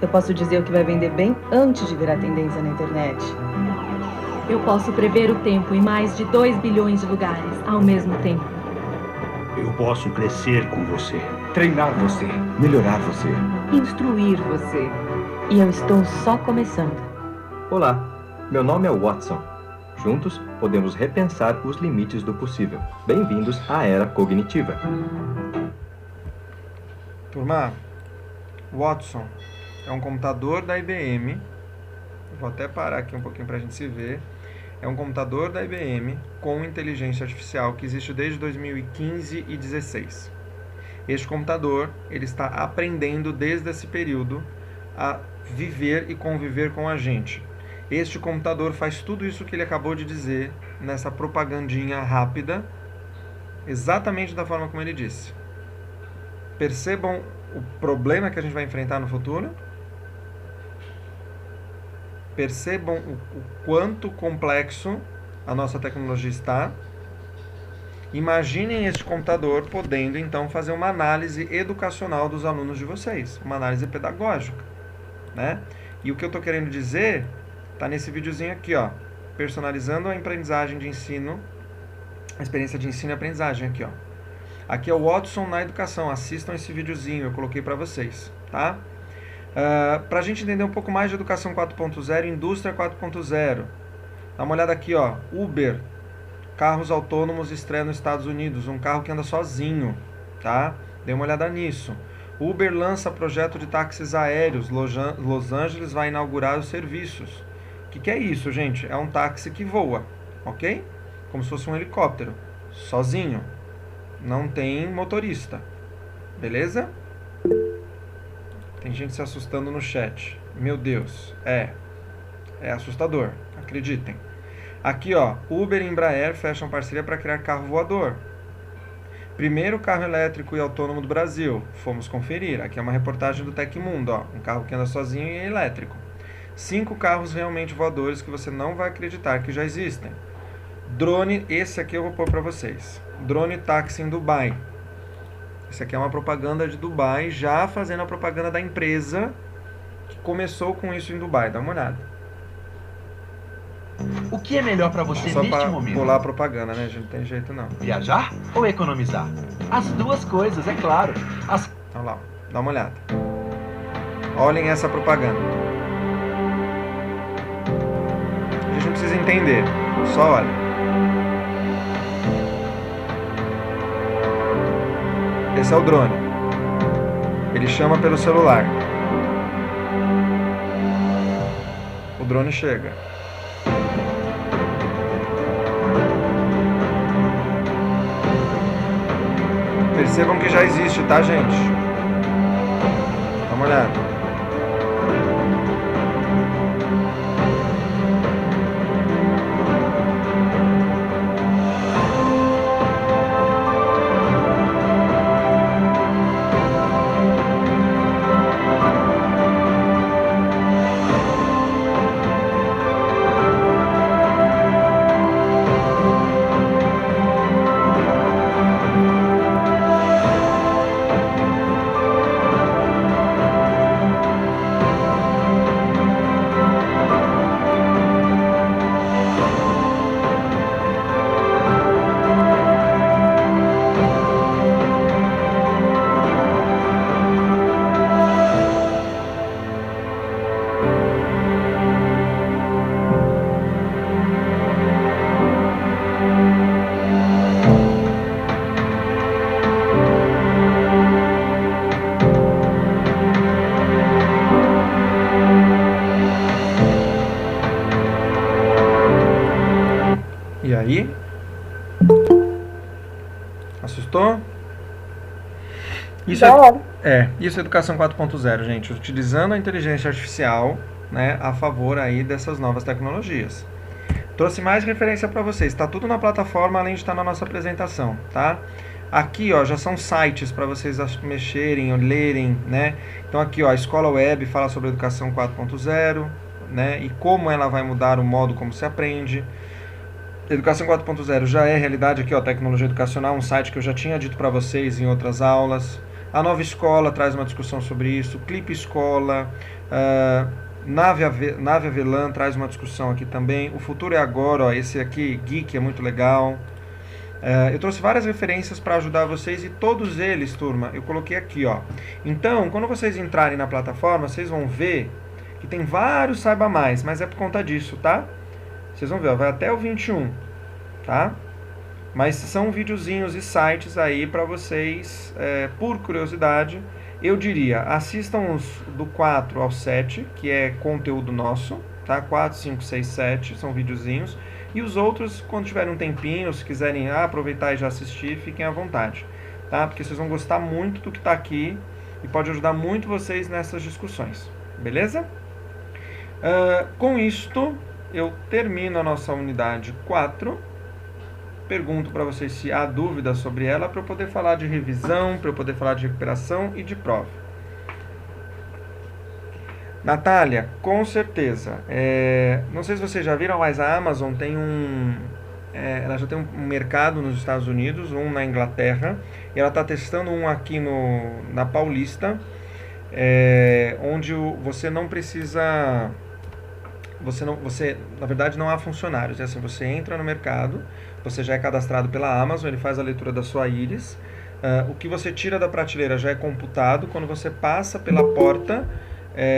Eu posso dizer o que vai vender bem antes de virar tendência na internet. Eu posso prever o tempo em mais de 2 bilhões de lugares ao mesmo tempo. Eu posso crescer com você, treinar você, Melhorar você. Instruir você. E eu estou só começando. Olá, meu nome é Watson. Juntos, podemos repensar os limites do possível. Bem-vindos à era cognitiva. Turma, Watson é um computador da IBM. Vou até parar aqui um pouquinho para a gente se ver. É um computador da IBM com inteligência artificial que existe desde 2015 e 2016. Este computador ele está aprendendo desde esse período a viver e conviver com a gente. Este computador faz tudo isso que ele acabou de dizer nessa propagandinha rápida, exatamente da forma como ele disse. Percebam o problema que a gente vai enfrentar no futuro? Percebam o quanto complexo a nossa tecnologia está. Imaginem este computador podendo, então, fazer uma análise educacional dos alunos de vocês, uma análise pedagógica, né? E o que eu estou querendo dizer está nesse videozinho aqui, ó, personalizando a aprendizagem de ensino, a experiência de ensino e aprendizagem aqui, ó. Aqui é o Watson na educação, assistam esse videozinho, eu coloquei para vocês, tá? Para a gente entender um pouco mais de educação 4.0, indústria 4.0, dá uma olhada aqui, ó, Uber, carros autônomos estreia nos Estados Unidos, um carro que anda sozinho, tá? Dê uma olhada nisso. Uber lança projeto de táxis aéreos, Los Angeles vai inaugurar os serviços. O que é isso, gente? É um táxi que voa, ok? Como se fosse um helicóptero, sozinho, não tem motorista, beleza? Tem gente se assustando no chat. Meu Deus, é assustador, acreditem. Aqui, ó, Uber e Embraer fecham parceria para criar carro voador. Primeiro carro elétrico e autônomo do Brasil. Fomos conferir. Aqui é uma reportagem do Tecmundo, ó, um carro que anda sozinho e é elétrico. 5 carros realmente voadores que você não vai acreditar que já existem. Drone, esse aqui eu vou pôr para vocês. Drone táxi em Dubai. Esse aqui é uma propaganda de Dubai, já fazendo a propaganda da empresa que começou com isso em Dubai. Dá uma olhada. O que é melhor para você Só neste para momento? pular a propaganda, né, gente? Não tem jeito não. Viajar ou economizar? As duas coisas, é claro. Então lá, dá uma olhada. Olhem essa propaganda. A gente não precisa entender, só olha. Esse é o drone. Ele chama pelo celular. O drone chega. Percebam que já existe, tá, gente? Dá uma olhada. E aí? Assustou? Isso isso é Educação 4.0, gente. Utilizando a inteligência artificial, né, a favor aí dessas novas tecnologias. Trouxe mais referência para vocês. Está tudo na plataforma, além de estar na nossa apresentação, tá? Aqui, ó, já são sites para vocês mexerem ou lerem, né? Então aqui, ó, a Escola Web fala sobre Educação 4.0, né? E como ela vai mudar o modo como se aprende. Educação 4.0 já é realidade aqui, ó, Tecnologia Educacional, um site que eu já tinha dito para vocês em outras aulas. A Nova Escola traz uma discussão sobre isso. Clipe Escola, Nave Avelan traz uma discussão aqui também. O Futuro é Agora, ó, esse aqui, Geek, é muito legal. Eu trouxe várias referências para ajudar vocês e todos eles, turma, eu coloquei aqui, ó. Então, quando vocês entrarem na plataforma, vocês vão ver que tem vários Saiba Mais, mas é por conta disso, tá? Vocês vão ver, ó, vai até o 21, tá? Mas são videozinhos e sites aí para vocês, por curiosidade, eu diria, assistam os do 4 ao 7, que é conteúdo nosso, tá? 4, 5, 6, 7, são videozinhos. E os outros, quando tiverem um tempinho, se quiserem aproveitar e já assistir, fiquem à vontade, tá? Porque vocês vão gostar muito do que está aqui e pode ajudar muito vocês nessas discussões, beleza? Com isto, eu termino a nossa unidade 4. Pergunto para vocês se há dúvidas sobre ela, para eu poder falar de revisão, para eu poder falar de recuperação e de prova. Natália, com certeza. Não sei se vocês já viram, mas a Amazon tem ela já tem um mercado nos Estados Unidos, um na Inglaterra, e ela está testando um aqui na Paulista, onde você não precisa... na verdade, não há funcionários. É assim, você entra no mercado, você já é cadastrado pela Amazon, ele faz a leitura da sua íris. O que você tira da prateleira já é computado. Quando você passa pela porta,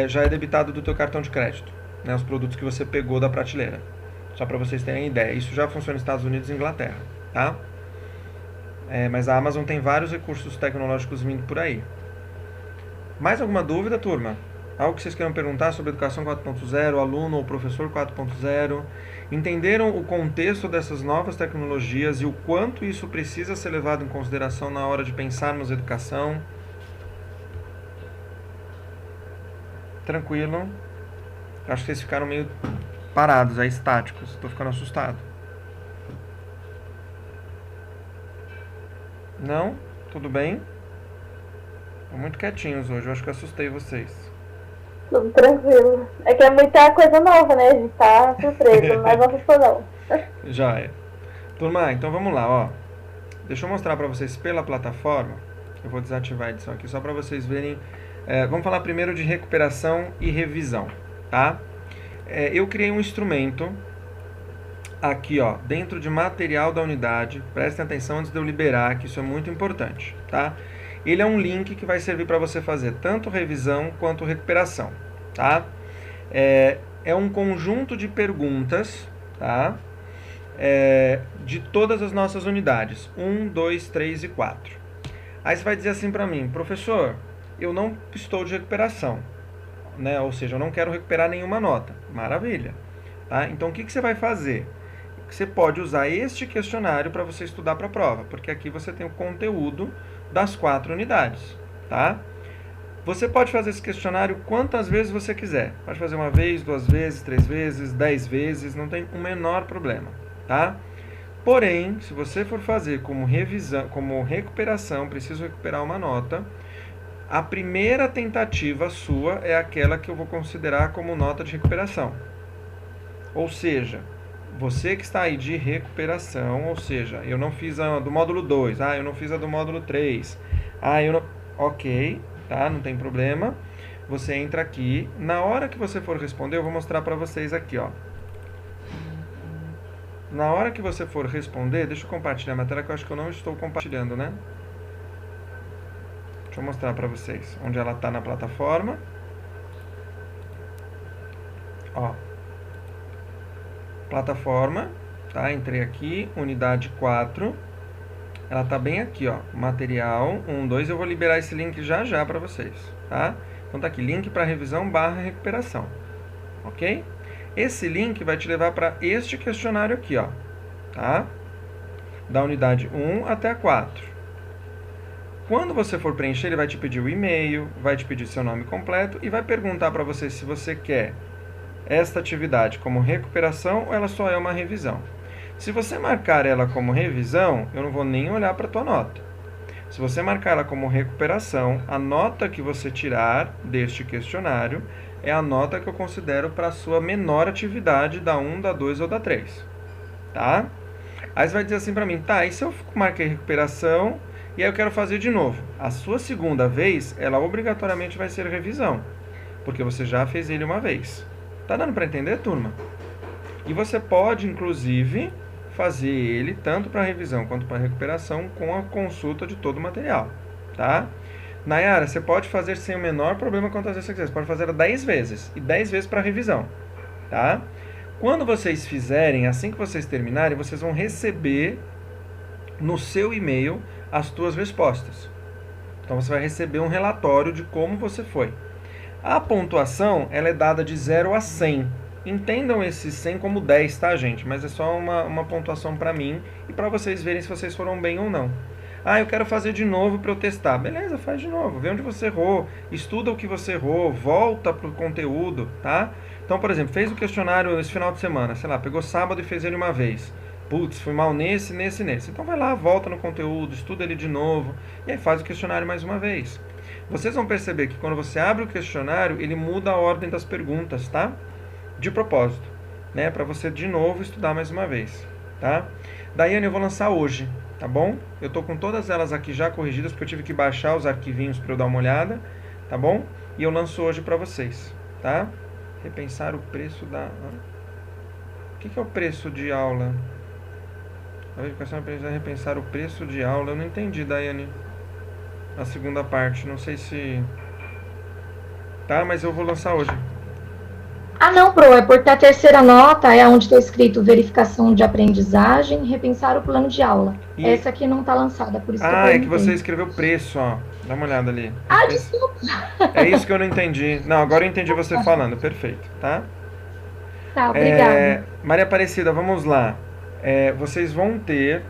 já é debitado do teu cartão de crédito, né, os produtos que você pegou da prateleira. Só para vocês terem ideia. Isso já funciona nos Estados Unidos e Inglaterra, tá? Mas a Amazon tem vários recursos tecnológicos vindo por aí. Mais alguma dúvida, turma? Algo que vocês queiram perguntar sobre Educação 4.0, aluno ou professor 4.0? Entenderam o contexto dessas novas tecnologias e o quanto isso precisa ser levado em consideração na hora de pensarmos educação? Tranquilo? Acho que vocês ficaram meio parados aí, estáticos. Estou ficando assustado. Não? Tudo bem? Estão muito quietinhos hoje. Eu acho que assustei vocês. Tudo tranquilo. É que é muita coisa nova, né? A gente tá surpreso, mas não assustou não. Já é. Turma, então vamos lá, ó. Deixa eu mostrar para vocês pela plataforma. Eu vou desativar a edição aqui só para vocês verem. Vamos falar primeiro de recuperação e revisão, tá? Eu criei um instrumento aqui, ó, dentro de material da unidade. Prestem atenção antes de eu liberar, que isso é muito importante, tá? Ele é um link que vai servir para você fazer tanto revisão quanto recuperação, tá? É um conjunto de perguntas, tá? De todas as nossas unidades, 1, 2, 3 e 4. Aí você vai dizer assim para mim, professor, eu não estou de recuperação, né? Ou seja, eu não quero recuperar nenhuma nota. Maravilha, tá? Então o que você vai fazer? Você pode usar este questionário para você estudar para a prova, porque aqui você tem o conteúdo das 4 unidades, tá? Você pode fazer esse questionário quantas vezes você quiser. Pode fazer 1 vez, 2 vezes, 3 vezes, 10 vezes, não tem o menor problema, tá? Porém, se você for fazer como revisão, como recuperação, preciso recuperar uma nota, a primeira tentativa sua é aquela que eu vou considerar como nota de recuperação. Ou seja, você que está aí de recuperação, ou seja, eu não fiz a do módulo 2, eu não fiz a do módulo 3, eu não... Ok, tá? Não tem problema. Você entra aqui, na hora que você for responder, eu vou mostrar para vocês aqui, ó. Na hora que você for responder, deixa eu compartilhar a tela, que eu acho que eu não estou compartilhando, né? Deixa eu mostrar para vocês onde ela está na plataforma. Ó. Plataforma, tá? Entrei aqui, unidade 4. Ela tá bem aqui, ó. Material 1, 2. Eu vou liberar esse link já para vocês, tá? Então tá aqui, link para revisão / recuperação. Ok? Esse link vai te levar para este questionário aqui, ó. tá? Da unidade 1 até a 4. Quando você for preencher, ele vai te pedir o e-mail, vai te pedir seu nome completo e vai perguntar para você se você quer esta atividade como recuperação ou ela só é uma revisão. Se você marcar ela como revisão, eu não vou nem olhar para a tua nota. Se você marcar ela como recuperação, a nota que você tirar deste questionário é a nota que eu considero para a sua menor atividade da 1, da 2 ou da 3. Tá? Aí você vai dizer assim para mim, tá, e se eu marquei recuperação e aí eu quero fazer de novo? A sua segunda vez, ela obrigatoriamente vai ser revisão, porque você já fez ele uma vez. Tá dando para entender, turma? E você pode, inclusive, fazer ele tanto para revisão quanto para recuperação com a consulta de todo o material, tá? Nayara, você pode fazer sem o menor problema quantas vezes você quiser. Você pode fazer 10 vezes e 10 vezes para revisão, tá? Quando vocês fizerem, assim que vocês terminarem, vocês vão receber no seu e-mail as suas respostas. Então você vai receber um relatório de como você foi. A pontuação, ela é dada de 0 a 100. Entendam esse 100 como 10, tá, gente? Mas é só uma pontuação para mim e para vocês verem se vocês foram bem ou não. Ah, eu quero fazer de novo para eu testar. Beleza, faz de novo. Vê onde você errou, estuda o que você errou, volta para o conteúdo, tá? Então, por exemplo, fez o questionário esse final de semana, sei lá, pegou sábado e fez ele uma vez. Putz, fui mal nesse. Então vai lá, volta no conteúdo, estuda ele de novo e aí faz o questionário mais uma vez. Vocês vão perceber que quando você abre o questionário, ele muda a ordem das perguntas, tá? De propósito, né? Para você de novo estudar mais uma vez, tá? Daiane, eu vou lançar hoje, tá bom? Eu tô com todas elas aqui já corrigidas, porque eu tive que baixar os arquivinhos para eu dar uma olhada, tá bom? E eu lanço hoje para vocês, tá? Repensar o preço da... O que é o preço de aula? A verificação é repensar o preço de aula. Eu não entendi, Daiane. A segunda parte, não sei se... Tá, mas eu vou lançar hoje. Ah, não, Pro, é porque a terceira nota é onde está escrito verificação de aprendizagem, repensar o plano de aula. E... Essa aqui não está lançada, por isso que eu é que você escreveu preço, ó. Dá uma olhada ali. Ah, desculpa. É isso que eu não entendi. Não, agora eu entendi você falando, perfeito, tá? Tá, obrigada. Maria Aparecida, vamos lá. Vocês vão ter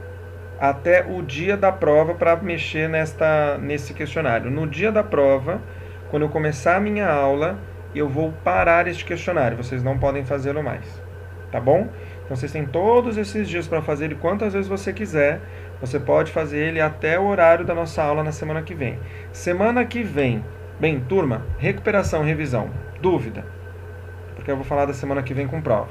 até o dia da prova para mexer nesse questionário. No dia da prova, quando eu começar a minha aula, eu vou parar este questionário. Vocês não podem fazê-lo mais, tá bom? Então vocês têm todos esses dias para fazer ele quantas vezes você quiser. Você pode fazer ele até o horário da nossa aula na semana que vem. Semana que vem, bem, turma, recuperação, revisão, dúvida? Porque eu vou falar da semana que vem com prova.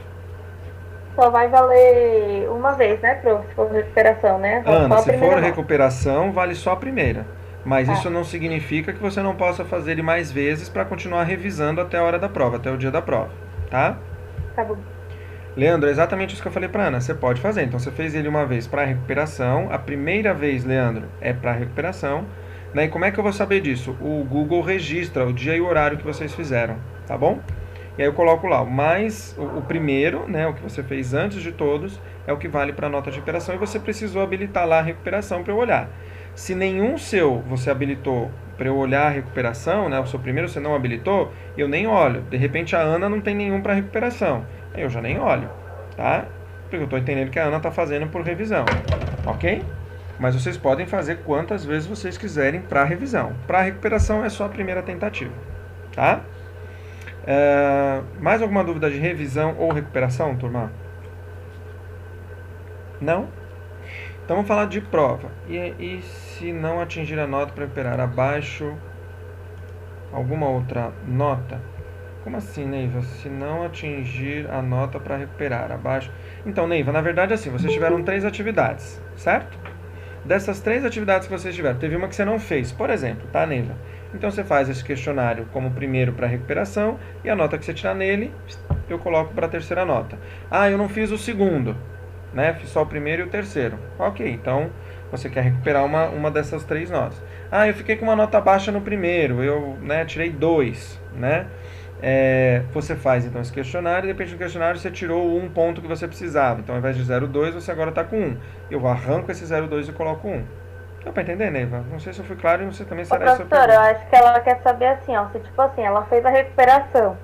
Só vai valer uma vez, né, Prof? Se for recuperação, né? Ana, se for recuperação, vale só a primeira. Mas isso não significa que você não possa fazer ele mais vezes para continuar revisando até a hora da prova, até o dia da prova, tá? Tá bom. Leandro, é exatamente isso que eu falei para Ana. Você pode fazer. Então, você fez ele uma vez para recuperação. A primeira vez, Leandro, é para recuperação. E como é que eu vou saber disso? O Google registra o dia e o horário que vocês fizeram, tá bom? E aí eu coloco lá, mas o primeiro, né, o que você fez antes de todos, é o que vale para a nota de recuperação e você precisou habilitar lá a recuperação para eu olhar. Se nenhum seu você habilitou para eu olhar a recuperação, né, o seu primeiro você não habilitou, eu nem olho. De repente a Ana não tem nenhum para recuperação, aí eu já nem olho, tá? Porque eu estou entendendo que a Ana está fazendo por revisão, ok? Mas vocês podem fazer quantas vezes vocês quiserem para revisão. Para recuperação é só a primeira tentativa, tá? Mais alguma dúvida de revisão ou recuperação, turma? Não? Então vamos falar de prova. E se não atingir a nota para recuperar abaixo alguma outra nota? Como assim, Neiva? Se não atingir a nota para recuperar abaixo... Então, Neiva, na verdade assim, vocês tiveram 3 atividades, certo? Dessas 3 atividades que vocês tiveram, teve uma que você não fez, por exemplo, tá, Neiva? Então você faz esse questionário como primeiro para recuperação e a nota que você tirar nele, eu coloco para a terceira nota. Ah, eu não fiz o segundo, né? Fiz só o primeiro e o terceiro. Ok, então você quer recuperar uma dessas 3 notas. Ah, eu fiquei com uma nota baixa no primeiro, eu tirei 2, né? Você faz então esse questionário e de repente no questionário você tirou um ponto que você precisava. Então ao invés de 0,2 você agora está com 1. Eu arranco esse 0,2 e coloco 1. Deu pra entender, Neiva? Não sei se eu fui claro e você também será isso. Professora, eu acho que ela quer saber assim, ó, se tipo assim, ela fez a recuperação,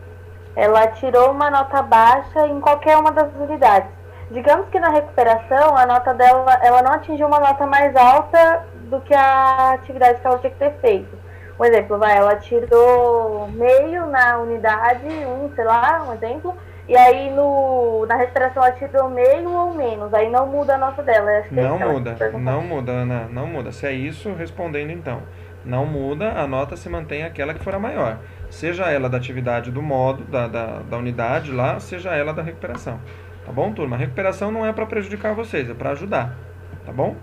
ela tirou uma nota baixa em qualquer uma das unidades. Digamos que na recuperação, a nota dela, ela não atingiu uma nota mais alta do que a atividade que ela tinha que ter feito. Um exemplo, ela tirou meio na unidade 1, sei lá, um exemplo, e aí na recuperação ela tirou meio ou menos, aí não muda a nota dela. Acho que não muda, Ana, não muda. Se é isso, respondendo então, não muda, a nota se mantém aquela que for a maior. Seja ela da atividade do modo, da unidade lá, seja ela da recuperação. Tá bom, turma? A recuperação não é para prejudicar vocês, é para ajudar. Tá bom?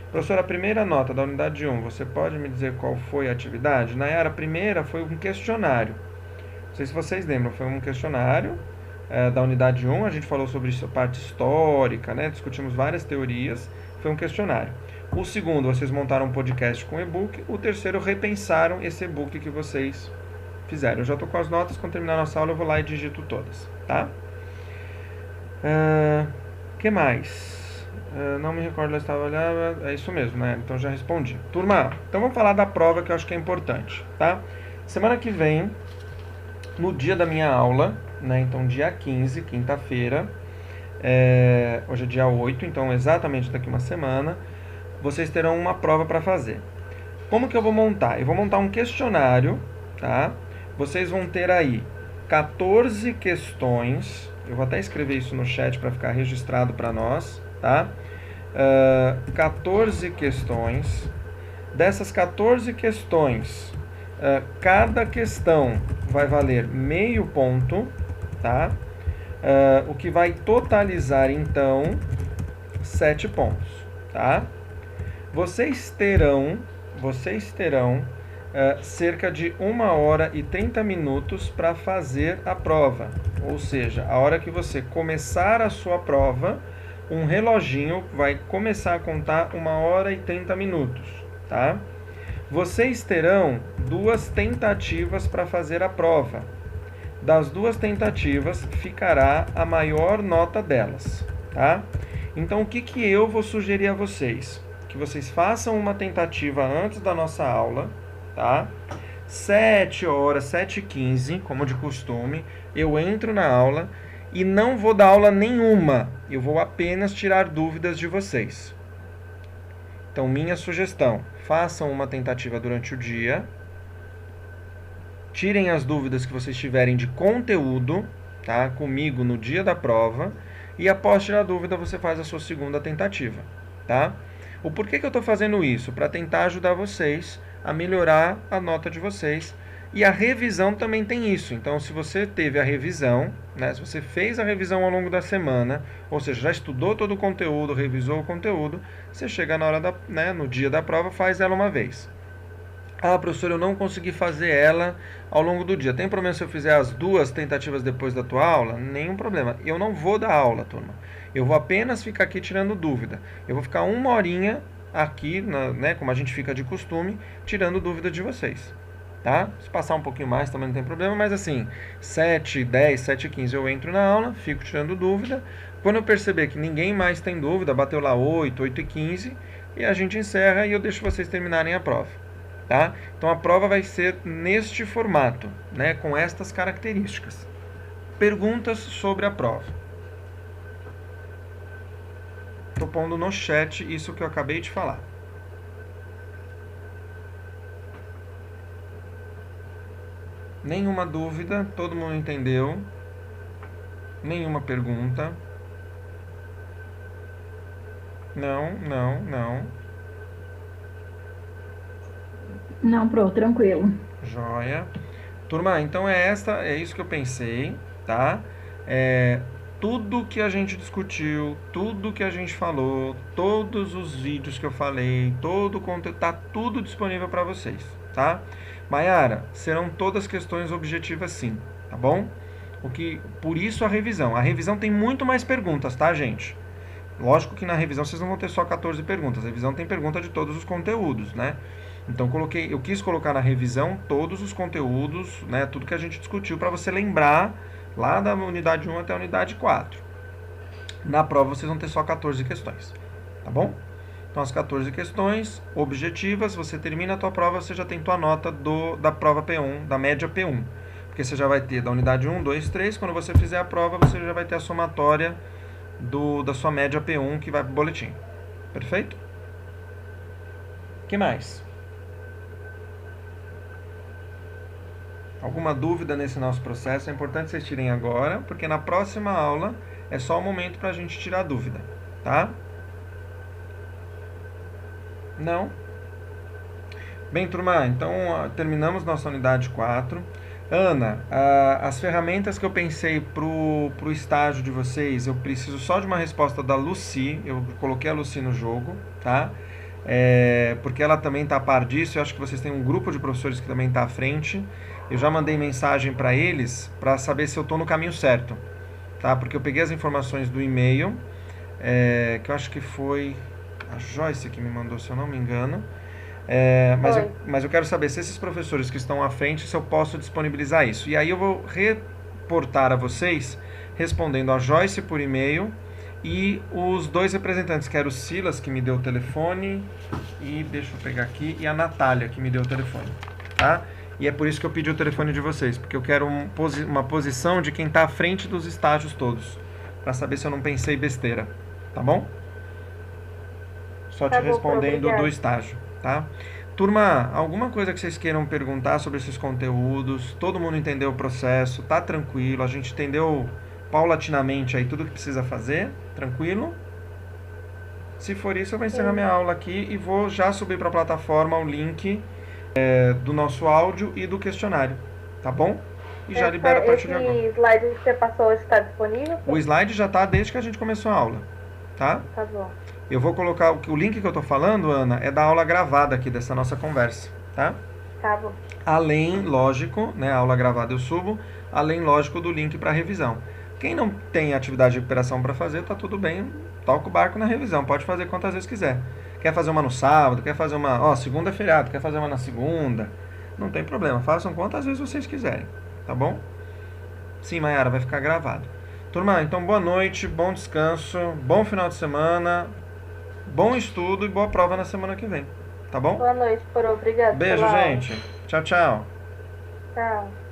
Professora, a primeira nota da unidade 1, você pode me dizer qual foi a atividade? Nayara, a primeira foi um questionário. Não sei se vocês lembram, foi um questionário da unidade 1, a gente falou sobre isso, a parte histórica, né? Discutimos várias teorias, foi um questionário. O segundo, vocês montaram um podcast com e-book. O terceiro, repensaram esse e-book que vocês fizeram. Eu já estou com as notas, quando terminar a nossa aula eu vou lá e digito todas, tá? Que mais? Não me recordo, estava olhando, é isso mesmo, né? Então já respondi. Turma, então vamos falar da prova que eu acho que é importante, tá? Semana que vem, no dia da minha aula, né? Então dia 15, quinta-feira, hoje é dia 8, então exatamente daqui uma semana, vocês terão uma prova para fazer. Como que eu vou montar? Eu vou montar um questionário, tá? Vocês vão ter aí 14 questões, eu vou até escrever isso no chat para ficar registrado para nós, tá? 14 questões. Dessas 14 questões, cada questão vai valer meio ponto, tá? O que vai totalizar, então, 7 pontos, tá? Vocês terão cerca de 1 hora e 30 minutos para fazer a prova. Ou seja, a hora que você começar a sua prova, um reloginho vai começar a contar 1 hora e 30 minutos, tá? Vocês terão 2 tentativas para fazer a prova. Das 2 tentativas, ficará a maior nota delas, tá? Então, o que eu vou sugerir a vocês? Que vocês façam uma tentativa antes da nossa aula, tá? 7 horas, 7h15, como de costume, eu entro na aula e não vou dar aula nenhuma. Eu vou apenas tirar dúvidas de vocês. Então, minha sugestão, façam uma tentativa durante o dia. Tirem as dúvidas que vocês tiverem de conteúdo, tá? Comigo no dia da prova. E após tirar a dúvida, você faz a sua segunda tentativa, tá? O porquê que eu estou fazendo isso? Para tentar ajudar vocês a melhorar a nota de vocês. E a revisão também tem isso. Então, se você teve a revisão, né, se você fez a revisão ao longo da semana, ou seja, já estudou todo o conteúdo, revisou o conteúdo, você chega na hora no dia da prova, faz ela uma vez. Ah, professor, eu não consegui fazer ela ao longo do dia. Tem problema se eu fizer as 2 tentativas depois da tua aula? Nenhum problema. Eu não vou dar aula, turma. Eu vou apenas ficar aqui tirando dúvida. Eu vou ficar 1 horinha aqui, né, como a gente fica de costume, tirando dúvida de vocês. Tá? Se passar um pouquinho mais também não tem problema, mas assim, 7h10, 7h15 eu entro na aula, fico tirando dúvida. Quando eu perceber que ninguém mais tem dúvida, bateu lá 8, 8h15, e a gente encerra e eu deixo vocês terminarem a prova. Tá? Então a prova vai ser neste formato, né, com estas características. Perguntas sobre a prova. Estou pondo no chat isso que eu acabei de falar. Nenhuma dúvida, todo mundo entendeu? Nenhuma pergunta? Não. Não, pro, tranquilo. Joia. Turma, então é isso que eu pensei, tá? Tudo que a gente discutiu, tudo que a gente falou, todos os vídeos que eu falei, todo o conteúdo, tá tudo disponível para vocês, tá? Maiara, serão todas questões objetivas sim, tá bom? Por isso a revisão. A revisão tem muito mais perguntas, tá, gente? Lógico que na revisão vocês não vão ter só 14 perguntas. A revisão tem pergunta de todos os conteúdos, né? Então eu quis colocar na revisão todos os conteúdos, né? Tudo que a gente discutiu para você lembrar lá da unidade 1 até a unidade 4. Na prova vocês vão ter só 14 questões, tá bom? Então, as 14 questões objetivas, você termina a tua prova, você já tem tua nota da prova P1, da média P1. Porque você já vai ter da unidade 1, 2, 3, quando você fizer a prova, você já vai ter a somatória da sua média P1 que vai para o boletim. Perfeito? O que mais? Alguma dúvida nesse nosso processo? É importante vocês tirem agora, porque na próxima aula é só o momento para a gente tirar dúvida, tá? Não? Bem, turma, então terminamos nossa unidade 4. Ana, as ferramentas que eu pensei pro estágio de vocês, eu preciso só de uma resposta da Lucy. Eu coloquei a Lucy no jogo, tá? Porque ela também está a par disso. Eu acho que vocês têm um grupo de professores que também está à frente. Eu já mandei mensagem para eles para saber se eu estou no caminho certo, tá? Porque eu peguei as informações do e-mail, que eu acho que foi a Joyce que me mandou, se eu não me engano. Mas eu quero saber se esses professores que estão à frente, se eu posso disponibilizar isso. E aí eu vou reportar a vocês, respondendo a Joyce por e-mail e os dois representantes, que era o Silas, que me deu o telefone, e deixa eu pegar aqui, e a Natália, que me deu o telefone, tá? E é por isso que eu pedi o telefone de vocês, porque eu quero uma posição de quem está à frente dos estágios todos, para saber se eu não pensei besteira, tá bom? Só te respondendo do estágio, tá? Turma, alguma coisa que vocês queiram perguntar sobre esses conteúdos? Todo mundo entendeu o processo? Tá tranquilo? A gente entendeu paulatinamente aí tudo que precisa fazer? Tranquilo? Se for isso, eu vou encerrar minha aula aqui e vou já subir para a plataforma o link do nosso áudio e do questionário, tá bom? E já libero a partir de agora. Esse slide que você passou hoje está disponível? O slide já está desde que a gente começou a aula, tá? Tá bom. Eu vou colocar o link que eu estou falando, Ana, é da aula gravada aqui, dessa nossa conversa, tá? Tá bom. Além, lógico, né, a aula gravada eu subo, além, lógico, do link para revisão. Quem não tem atividade de recuperação para fazer, tá tudo bem, toca o barco na revisão, pode fazer quantas vezes quiser. Quer fazer uma no sábado, quer fazer uma, segunda é feriado, quer fazer uma na segunda, não tem problema, façam quantas vezes vocês quiserem, tá bom? Sim, Mayara, vai ficar gravado. Turma, então boa noite, bom descanso, bom final de semana, bom estudo e boa prova na semana que vem, tá bom? Boa noite, Porô, obrigada. Beijo, gente. Tchau, tchau. Tchau.